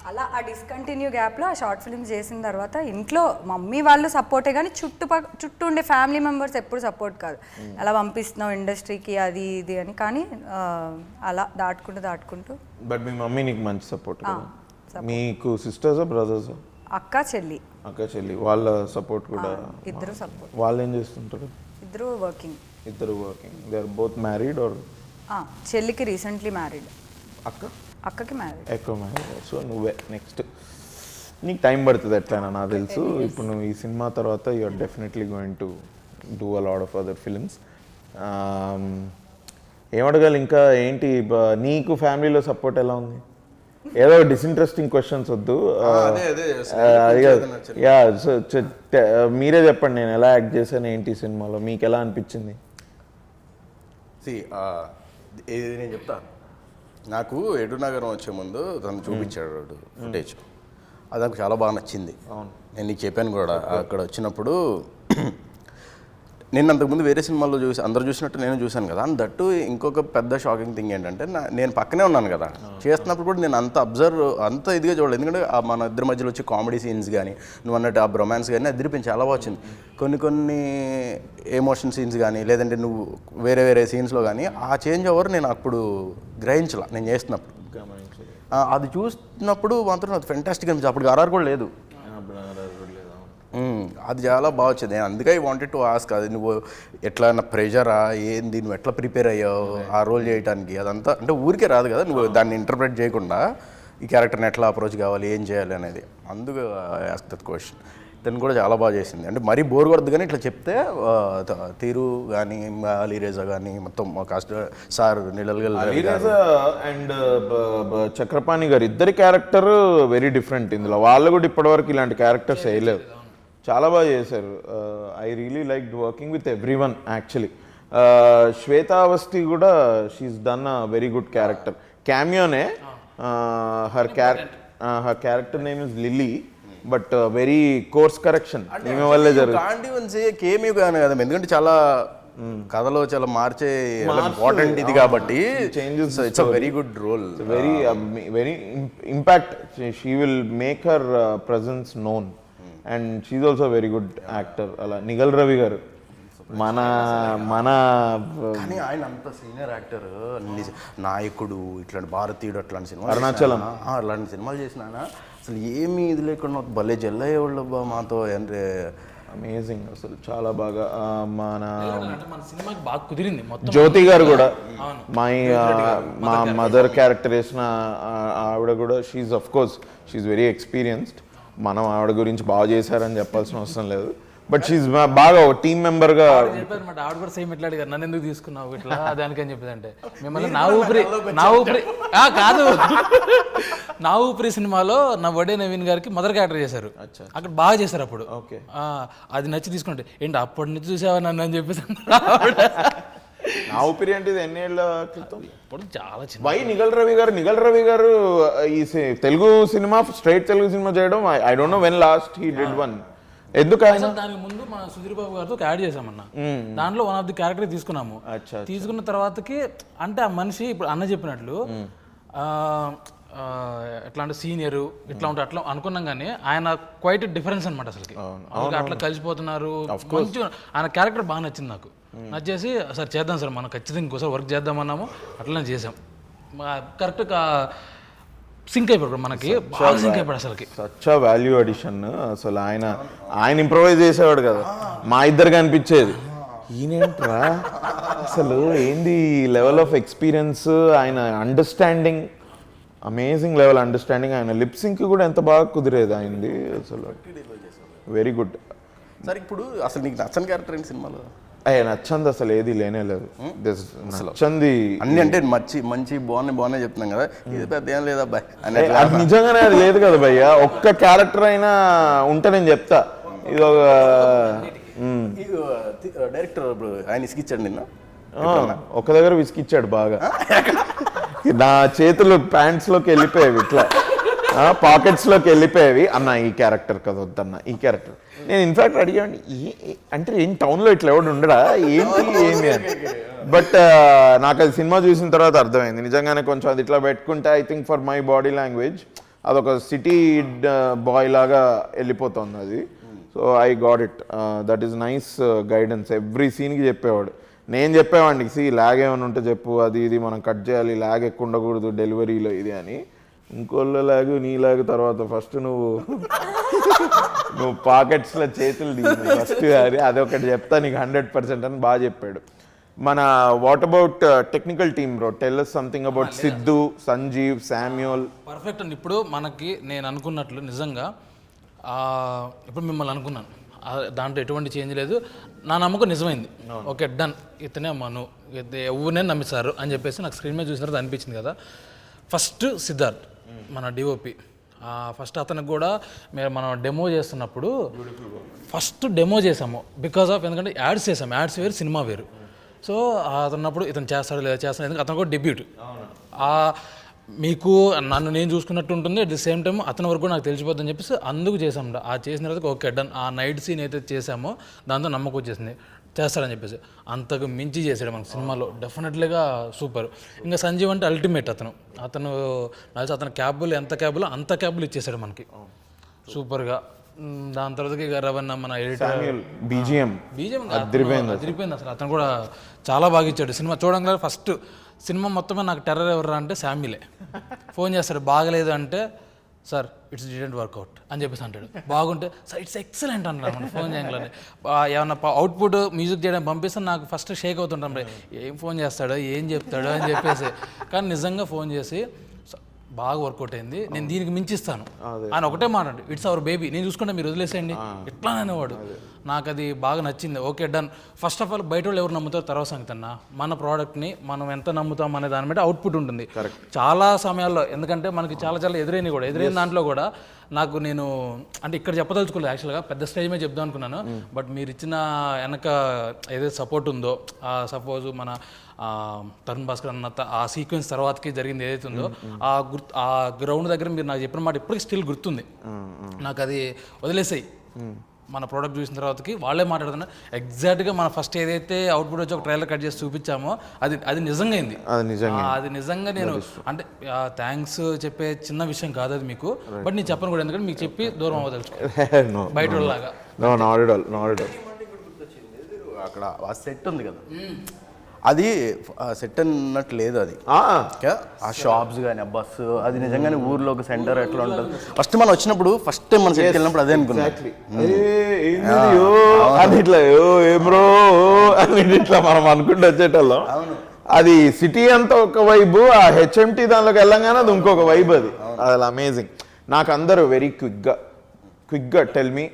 అలా ఆ డిస్కంటిన్యూ గ్యాప్లో ఆ షార్ట్ ఫిల్మ్స్ చేసిన తర్వాత ఇంట్లో మమ్మీ వాళ్ళు సపోర్టే కానీ చుట్టూ ఉండే ఫ్యామిలీ మెంబర్స్ ఎప్పుడు సపోర్ట్ కాదు. అలా పంపిస్తున్నావు ఇండస్ట్రీకి అది ఇది అని. కానీ అలా దాటుకుంటూ బట్ మీ మమ్మీ నీకు మంచి సపోర్ట్. మీకు సిస్టర్సా బ్రదర్సా? అక్క చెల్లి వాళ్ళ సపోర్ట్ కూడా? ఇద్దరు సపోర్ట్. వాళ్ళు ఏం చేస్తుంటారు? ఇద్దరు working. They are both married or? చెల్లికి రీసెంట్లీ మ్యారీడ్. అక్కకి మ్యారీడ్. ఎక్కువ మ్యారీడ్. సో నువ్వే నెక్స్ట్. నీకు టైం పడుతుంది ఎట్లయినా నాకు తెలుసు. ఇప్పుడు నువ్వు ఈ సినిమా తర్వాత you are definitely going to do a lot of other films. ఏమడగాలి ఇంకా ఏంటి, నీకు ఫ్యామిలీలో సపోర్ట్ ఎలా ఉంది? ఏదో డిస్ఇంట్రెస్టింగ్ క్వశ్చన్స్ వద్దు. యా, సో మీరే చెప్పండి నేను ఎలా యాక్ట్ చేశాను ఏంటి సినిమాలో, మీకు ఎలా అనిపించింది? నేను చెప్తా. నాకు ఎటునగరం వచ్చే ముందు తను చూపించాడు ఫుటేజ్, అది నాకు చాలా బాగా నచ్చింది. నేను నీకు చెప్పాను కూడా అక్కడ వచ్చినప్పుడు. నేను అంతకుముందు వేరే సినిమాల్లో అందరూ చూసినట్టు నేను చూశాను కదా. అండ్ దట్టు ఇంకొక పెద్ద షాకింగ్ థింగ్ ఏంటంటే నేను పక్కనే ఉన్నాను కదా చేస్తున్నప్పుడు కూడా నేను అంత ఇదిగా చూడలేదు. ఎందుకంటే మన ఇద్దరి మధ్యలో వచ్చే కామెడీ సీన్స్ కానీ నువ్వు అన్నట్టు ఆ రొమాన్స్ కానీ అదిరిపోయింది, చాలా బాగా వచ్చింది. కొన్ని ఎమోషన్ సీన్స్ కానీ లేదంటే నువ్వు వేరే సీన్స్లో కానీ ఆ చేంజ్ ఓవర్ నేను అప్పుడు గ్రహించలా. నేను చేస్తున్నప్పుడు అది చూస్తున్నప్పుడు మాత్రం అది ఫెంటాస్టిక్ అనిపించింది. అప్పుడు ఆర్ఆర్ కూడా లేదు, అది చాలా బాగా వచ్చింది. అందుకే ఐ వాంటెడ్ టు ఆస్క్, అది నువ్వు ఎట్లా ప్రెషరా ఏంది, నువ్వు ఎట్లా ప్రిపేర్ అయ్యావు ఆ రోల్ చేయడానికి? అదంతా అంటే ఊరికే రాదు కదా, నువ్వు దాన్ని ఇంటర్ప్రెట్ చేయకుండా ఈ క్యారెక్టర్ని ఎట్లా అప్రోచ్ కావాలి, ఏం చేయాలి అనేది. అందుకు ఐ ఆస్క్ దట్ క్వశ్చన్. తను కూడా చాలా బాగా చేసింది. అంటే మరీ బోర్ కొడదు కానీ ఇట్లా చెప్తే తీరు కానీ అలీరేజా కానీ మొత్తం cast sir Nizhalgal Alireza and Chakrapani గారు ఇద్దరి క్యారెక్టర్ వెరీ డిఫరెంట్ ఇందులో. వాళ్ళు కూడా ఇప్పటివరకు ఇలాంటి క్యారెక్టర్స్ వేయలేదు, చాలా బాగా చేశారు. I really like working with every one actually. Shweta Awasthi కూడా she is done a very good character. క్యామియోనే, her character name is Lilly, but very course correction ఈమె వల్లే జరుగుతుంది. కేమియో కానీ కదా, ఎందుకంటే చాలా కథలో చాలా మార్చే ఇంపార్టెంట్ ఇది కాబట్టి changes. It's a very good role, very very impact. She will make her presence known and she also very good actor. అలా నిగల్ రవి గారు మన కానీ ఆయన అంత సీనియర్ యాక్టర్, నాయకుడు, ఇట్లాంటి భారతీయుడు అట్లాంటి సినిమా, అరుణాచలం అలాంటి సినిమాలు చేసినా అసలు ఏమి ఇది లేకుండా భలే జల్లయ్యేవాళ్ళబ్బా మాతో. అంటే అమేజింగ్, అసలు చాలా బాగా. మన సినిమాకి బాగా కుదిరింది మొత్తం. జ్యోతి గారు కూడా మా మదర్ క్యారెక్టర్ వేసిన ఆవిడ కూడా she of course she very experienced. మనం ఆవిడ గురించి బాగా చేశారని చెప్పాల్సిన అవసరం లేదు, బట్ షీఈ్ బాగా టీమ్ మెంబర్ గా చెప్పారు. ఆవిడ కూడా సేమ్ ఇట్లా అడిగారు, నన్ను ఎందుకు తీసుకున్నావు ఇట్లా దానికని చెప్పేదంటే మిమ్మల్ని నా ఊపిరి కాదు నా ఊపిరి సినిమాలో నా వడే నవీన్ గారికి మదర్ క్యారెక్టర్ చేశారు, అక్కడ బాగా చేశారు. అప్పుడు అది నచ్చి తీసుకుంటే ఏంటి అప్పటి నుంచి చూసావా నన్ను అని చెప్పేసి నా ఊపిరి అంటే ఇది ఎన్నేళ్ళ క్రితం, ఇప్పుడు చాలా చిన్న. వై నిగల్ రవి గారు ఈ Telugu cinema, straight Telugu cinema చేయడం, I don't know when last he did one. ఎందుకు దానికి ముందు మా సుధీర్ బాబు గారితో యాడ్ చేసామన్నా, దాంట్లో వన్ ఆఫ్ ది క్యారెక్టర్ తీసుకున్నాము. తీసుకున్న తర్వాతకి అంటే ఆ మనిషి ఇప్పుడు అన్న చెప్పినట్లు ఎట్లా అంటే సీనియర్ ఇట్లా ఉంటే అట్లా అనుకున్నాం, కానీ ఆయన క్వైట్ డిఫరెన్స్ అనమాట. అసలుకి అట్లా కలిసిపోతున్నారు. మంచిగా ఆయన క్యారెక్టర్ బాగా నచ్చింది నాకు. నచ్చేసి సార్ చేద్దాం సార్, మనం ఖచ్చితంగా ఇంకోసారి వర్క్ చేద్దామన్నాము, అట్లనే చేసాం. కరెక్ట్గా సింక్ అయిపోయాడు, మనకి బాగా సింక్ అయిపోయాడు అసలుకి. Such value addition. అసలు ఆయన ఇంప్రొవైజ్ చేసేవాడు కదా, మా ఇద్దరికి అనిపించేది ఈయనేంట్రా అసలు ఏంది లెవెల్ ఆఫ్ ఎక్స్పీరియన్స్, ఆయన అండర్స్టాండింగ్, అమేజింగ్ లెవెల్ అండర్స్టాండింగ్. ఆయన లిప్ సింక్ కూడా ఎంత బాగా కుదిరేది ఆయనది, అసలు వెరీ గుడ్. సరే ఇప్పుడు అసలు నీకు నచ్చని క్యారెక్టర్ ఏంటి సినిమాలో? నచ్చంది అసలు ఏది లేనే లేదు. నచ్చంది అన్ని అంటే మంచి బాగున్నాయి చెప్తున్నాం కదా, ఇది పెద్ద ఏం లేదా అబ్బాయి అది నిజంగానే అది లేదు కదా భయ్య. ఒక్క క్యారెక్టర్ అయినా ఉంటే నేను చెప్తా. ఇది ఒక డైరెక్టర్ ఇప్పుడు ఆయన ఇసుకిచ్చాడు నిన్న, ఒక దగ్గర విసికిచ్చాడు బాగా. నా చేతులు ప్యాంట్స్ లోకి వెళ్ళిపోయేవి, ఇట్లా పాకెట్స్ లోకి వెళ్ళిపోయేవి. అన్న ఈ క్యారెక్టర్ కదా వద్దన్న, ఈ క్యారెక్టర్. నేను ఇన్ఫాక్ట్ అడిగాను అంటే ఏం టౌన్లో ఇట్లా ఎవడు ఉండడా ఏంటి అని. బట్ నాకు అది సినిమా చూసిన తర్వాత అర్థమైంది, నిజంగానే కొంచెం అది ఇట్లా పెట్టుకుంటే I think for my body language అదొక సిటీ బాయ్ లాగా వెళ్ళిపోతుంది అది. So I got it. That is nice guidance. Every సీన్కి చెప్పేవాడు. నేను చెప్పేవాడికి ల్యాగ్ ఏమైనా ఉంటే చెప్పు, అది ఇది మనం కట్ చేయాలి, ల్యాగ్ ఎక్కువ ఉండకూడదు డెలివరీలో ఇది అని. ఇంకోళ్ళ లాగు నీ లాగు తర్వాత ఫస్ట్ నువ్వు పాకెట్స్లో చేతులు తీసి ఫస్ట్ అదొకటి చెప్తా నీకు 100% అని బాగా చెప్పాడు. మన what about technical team bro, tell us something about Siddhu, Sanjeev, Samuel. Perfect అండి. ఇప్పుడు మనకి నేను అనుకున్నట్లు నిజంగా ఇప్పుడు మిమ్మల్ని అనుకున్నాను, దాంట్లో ఎటువంటి చేంజ్ లేదు. నా నమ్మకం నిజమైంది. ఓకే డన్, ఇతనే మను, ఎవరినే నమ్మిస్తారు అని చెప్పేసి నాకు స్క్రీన్ మీద చూసిన తర్వాత అనిపించింది కదా. ఫస్ట్ సిద్ధార్థ్ మన డిఓపి, ఫస్ట్ అతనికి కూడా మనం డెమో చేస్తున్నప్పుడు ఫస్ట్ డెమో చేసాము బికాస్ ఆఫ్ ఎందుకంటే యాడ్స్ చేసాము, యాడ్స్ వేరు సినిమా వేరు. సో అతన్నప్పుడు ఇతను చేస్తాడు లేదా చేస్తాడు, ఎందుకంటే అతను కూడా డెబ్యూట్. మీకు నన్ను నేను చూసుకున్నట్టు ఉంటుంది, అట్ ది సేమ్ టైం అతని వరకు నాకు తెలిసిపోద్దని చెప్పేసి అందుకు చేసాము. ఆ చేసిన తర్వాత ఓకే డన్. ఆ నైట్ సీన్ అయితే చేసామో దాంతో నమ్మకం వచ్చేసింది చేస్తాడని చెప్పేసి. అంతకు మించి చేశాడు మనకు సినిమాలో, డెఫినెట్లీగా సూపర్. ఇంకా సంజీవ్ అంటే అల్టిమేట్. అతను అతని క్యాబులు ఎంత క్యాబులు అంత క్యాబులు ఇచ్చేసాడు మనకి సూపర్గా. దాని తర్వాత ఇక రవణ మన ఎడిటర్ బీజిఎం అదిరిపోయింది అసలు. అతను కూడా చాలా బాగా ఇచ్చాడు సినిమా. చూడంగా ఫస్ట్ సినిమా మొత్తమే నాకు టెర్రర్ ఎవరు అంటే శామ్యులే. ఫోన్ చేస్తాడు బాగలేదు అంటే సార్ ఇట్స్ డిడెంట్ వర్కౌట్ అని చెప్పేసి అంటాడు. బాగుంటే సార్ ఇట్స్ ఎక్సలెంట్ అంటాడు మనం ఫోన్ చేయగలని. ఏమన్నా అవుట్పుట్ మ్యూజిక్ చేయడానికి పంపిస్తే నాకు ఫస్ట్ షేక్ అవుతుంటాం, ఏం ఫోన్ చేస్తాడో ఏం చెప్తాడో అని చెప్పేసి. కానీ నిజంగా ఫోన్ చేసి బాగా వర్కౌట్ అయింది, నేను దీనికి మించిస్తాను ఆయన ఒకటే మాట అండి, ఇట్స్ అవర్ బేబీ, నేను చూసుకుంటే మీరు వదిలేసేయండి ఎట్లా అనేవాడు. నాకు అది బాగా నచ్చింది. Okay done. First of all బయట వాళ్ళు ఎవరు నమ్ముతారో తర్వాత సంగతి అన్న, మన ప్రోడక్ట్ని మనం ఎంత నమ్ముతాం అనే దాని మీద అవుట్పుట్ ఉంటుంది. చాలా సమయాల్లో ఎందుకంటే మనకి చాలా చాలా ఎదురైన దాంట్లో కూడా నాకు నేను అంటే ఇక్కడ చెప్పదలుచుకోలేదు యాక్చువల్గా, పెద్ద స్టేజ్ మీద చెప్దాం అనుకున్నాను. బట్ మీరు ఇచ్చిన వెనక ఏదైతే సపోర్ట్ ఉందో, సపోజ్ మన తరుణ్ భాస్కర్ అన్న ఆ సీక్వెన్స్ తర్వాతకి జరిగింది ఏదైతే ఉందో ఆ గ్రౌండ్ దగ్గర మీరు నాకు చెప్పిన మాట ఇప్పటికీ స్టిల్ గుర్తుంది. నాకు అది వదిలేసాయి. మన ప్రోడక్ట్ చూసిన తర్వాతకి వాళ్ళే మాట్లాడుతున్నారు ఎగ్జాక్ట్గా మన ఫస్ట్ ఏదైతే అవుట్పుట్ వచ్చి ఒక ట్రైలర్ కట్ చేసి చూపించామో అది నిజంగా అయింది. అది నిజంగా నేను అంటే థ్యాంక్స్ చెప్పే చిన్న విషయం కాదు అది మీకు, బట్ నేను చెప్పను కూడా ఎందుకంటే మీకు చెప్పి దూరం అవ్వదలుచుకో బయట వాళ్ళలాగా. అక్కడ ఆ సెట్ ఉంది కదా, అది సెట్ అన్నట్టు లేదు, అది ఆ షాప్స్ కానీ ఆ బస్సు అది నిజంగానే ఊర్లో ఒక సెంటర్ ఎట్లా ఉంటుంది. ఫస్ట్ మనం వచ్చినప్పుడు ఫస్ట్ టైం మనం సెట్కి వెళ్ళినప్పుడు అదే అనుకున్నాం, ఇట్లా ఏమ్రో అని ఇట్లా మనం అనుకుంటూ వచ్చేటోళ్ళం. అది సిటీ అంతా ఒక వైబు, ఆ హెచ్ఎంటీ దానిలోకి వెళ్ళంగానే అది ఇంకొక వైబ్. అది అమేజింగ్. నాకు అందరూ వెరీ క్విక్గా టెల్ మీ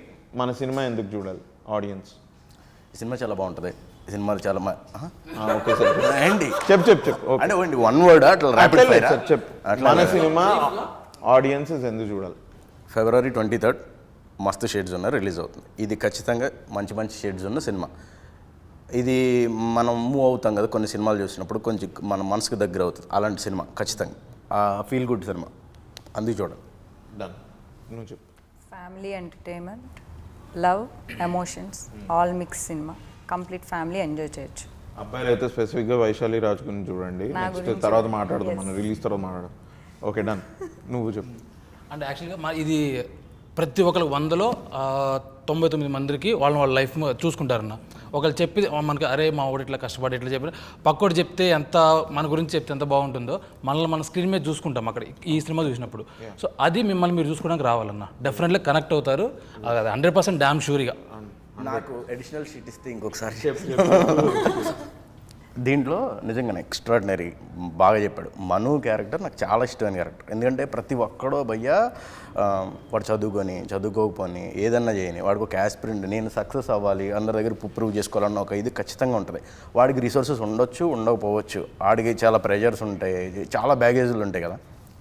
మన సినిమా ఎందుకు చూడాలి ఆడియన్స్? ఈ సినిమా చాలా బాగుంటుంది, ఈ సినిమాలు చాలా ఓకే సార్ అండి చెప్పు అంటే వన్ వర్డ్ అట్లా ర్యాపిడ్ ఫైర్ చెప్పు. మన సినిమా ఆడియన్సెస్ ఎందుకు చూడాలి? February 23rd మస్తు షేడ్స్ ఉన్న రిలీజ్ అవుతుంది. ఇది ఖచ్చితంగా మంచి మంచి షేడ్స్ ఉన్న సినిమా. ఇది మనం మూవ్ అవుతాం కదా కొన్ని సినిమాలు చూసినప్పుడు, కొంచెం మన మనసుకు దగ్గర అవుతుంది. అలాంటి సినిమా ఖచ్చితంగా ఫీల్ గుడ్ సినిమా, అందుకు చూడండి. డన్. నువ్వు చెప్పు. Family entertainment, love, emotions all mix cinema. Complete family enjoy చేయొచ్చు. అబ్బాయిలు అయితే స్పెసిఫిక్గా వైశాలి రాజ్ గురించి చూడండి. నెక్స్ట్ తర్వాత మాట్లాడదాం, మనం రిలీజ్ తర్వాత మాట్లాడదాం. Okay done. నువ్వు చెప్పు. అంటే యాక్చువల్గా ఇది ప్రతి ఒక్కరు 100లో 99 మందికి వాళ్ళ లైఫ్ చూసుకుంటారన్న. ఒకళ్ళు చెప్పి మనకి అరే మా వాడు ఇట్లా కష్టపడి ఇట్లా చెప్పి పక్కోడు చెప్తే ఎంత మన గురించి చెప్తే ఎంత బాగుంటుందో మనల్ని మన స్క్రీన్ మీద చూసుకుంటాం అక్కడ ఈ సినిమా చూసినప్పుడు. సో అది మిమ్మల్ని మీరు చూసుకోవడానికి రావాలన్న, డెఫినెట్లీ కనెక్ట్ అవుతారు, అది 100% డ్యామ్ షూర్గా. నాకు అడిషనల్ షీట్ ఇస్తే ఇంకొకసారి దీంట్లో నిజంగానే ఎక్స్ట్రాడినరీ బాగా చెప్పాడు. మను క్యారెక్టర్ నాకు చాలా ఇష్టమైన క్యారెక్టర్. ఎందుకంటే ప్రతి ఒక్కడో భయ్యా వాడు చదువుకోకపోని ఏదన్నా చేయని వాడికి ఒక యాస్పిరెంట్, నేను సక్సెస్ అవ్వాలి, అందరి దగ్గర ప్రూవ్ చేసుకోవాలన్న ఒక ఇది ఖచ్చితంగా ఉంటుంది. వాడికి రిసోర్సెస్ ఉండొచ్చు, ఉండకపోవచ్చు, వాడికి చాలా ప్రెషర్స్ ఉంటాయి, చాలా బ్యాగేజ్లు ఉంటాయి కదా.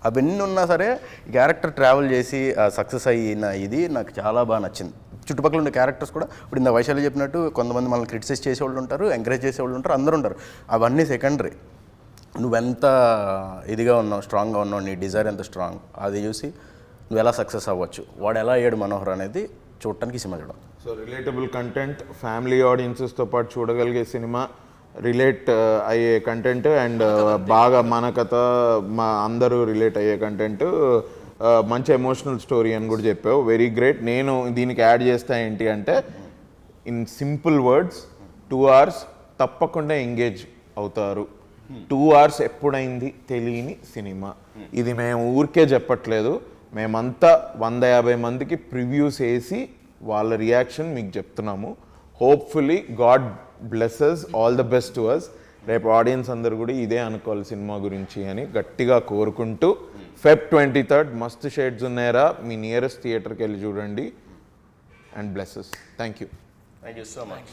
అవన్నీ ఉన్నా సరే ఈ క్యారెక్టర్ ట్రావెల్ చేసి సక్సెస్ అయిన ఇది నాకు చాలా బాగా నచ్చింది. చుట్టుపక్కల ఉండే క్యారెక్టర్స్ కూడా ఇప్పుడు ఇంత వైశాలి చెప్పినట్టు కొంతమంది మనల్ని క్రిటిసైజ్ చేసేవాళ్ళు ఉంటారు, ఎంకరేజ్ చేసేవాళ్ళు ఉంటారు, అందరూ ఉంటారు. అవన్నీ సెకండరీ. నువ్వెంత ఇదిగా ఉన్నావు, స్ట్రాంగ్గా ఉన్నావు, నీ డిజైర్ ఎంత స్ట్రాంగ్, అది చూసి నువ్వు ఎలా సక్సెస్ అవ్వచ్చు, వాడు ఎలా అయ్యాడు మనోహర్ అనేది చూడటానికి సినిమా చూడాలి. సో రిలేటబుల్ కంటెంట్, ఫ్యామిలీ ఆడియన్సెస్తో పాటు చూడగలిగే సినిమా, రిలేట్ అయ్యే కంటెంట్ అండ్ బాగా మన కథ మా అందరూ రిలేట్ అయ్యే కంటెంట్, మంచి ఎమోషనల్ స్టోరీ అని కూడా చెప్పావు. Very great. నేను దీనికి యాడ్ చేస్తా ఏంటి అంటే, ఇన్ సింపుల్ వర్డ్స్ 2 hours తప్పకుండా ఎంగేజ్ అవుతారు. 2 hours ఎప్పుడైంది తెలియని సినిమా ఇది. మేము ఊరికే చెప్పట్లేదు, మేమంతా 150 మందికి ప్రివ్యూస్ వేసి వాళ్ళ రియాక్షన్ మీకు చెప్తున్నాము. Hopefully God blesses, all the best to us. రేపు ఆడియన్స్ అందరు కూడా ఇదే అనుకోవాలి సినిమా గురించి అని గట్టిగా కోరుకుంటూ, Feb 23rd మస్తు షేడ్స్ ఉన్నాయరా, మీ నియరెస్ట్ థియేటర్కి వెళ్ళి చూడండి. And blesses. Thank you so much.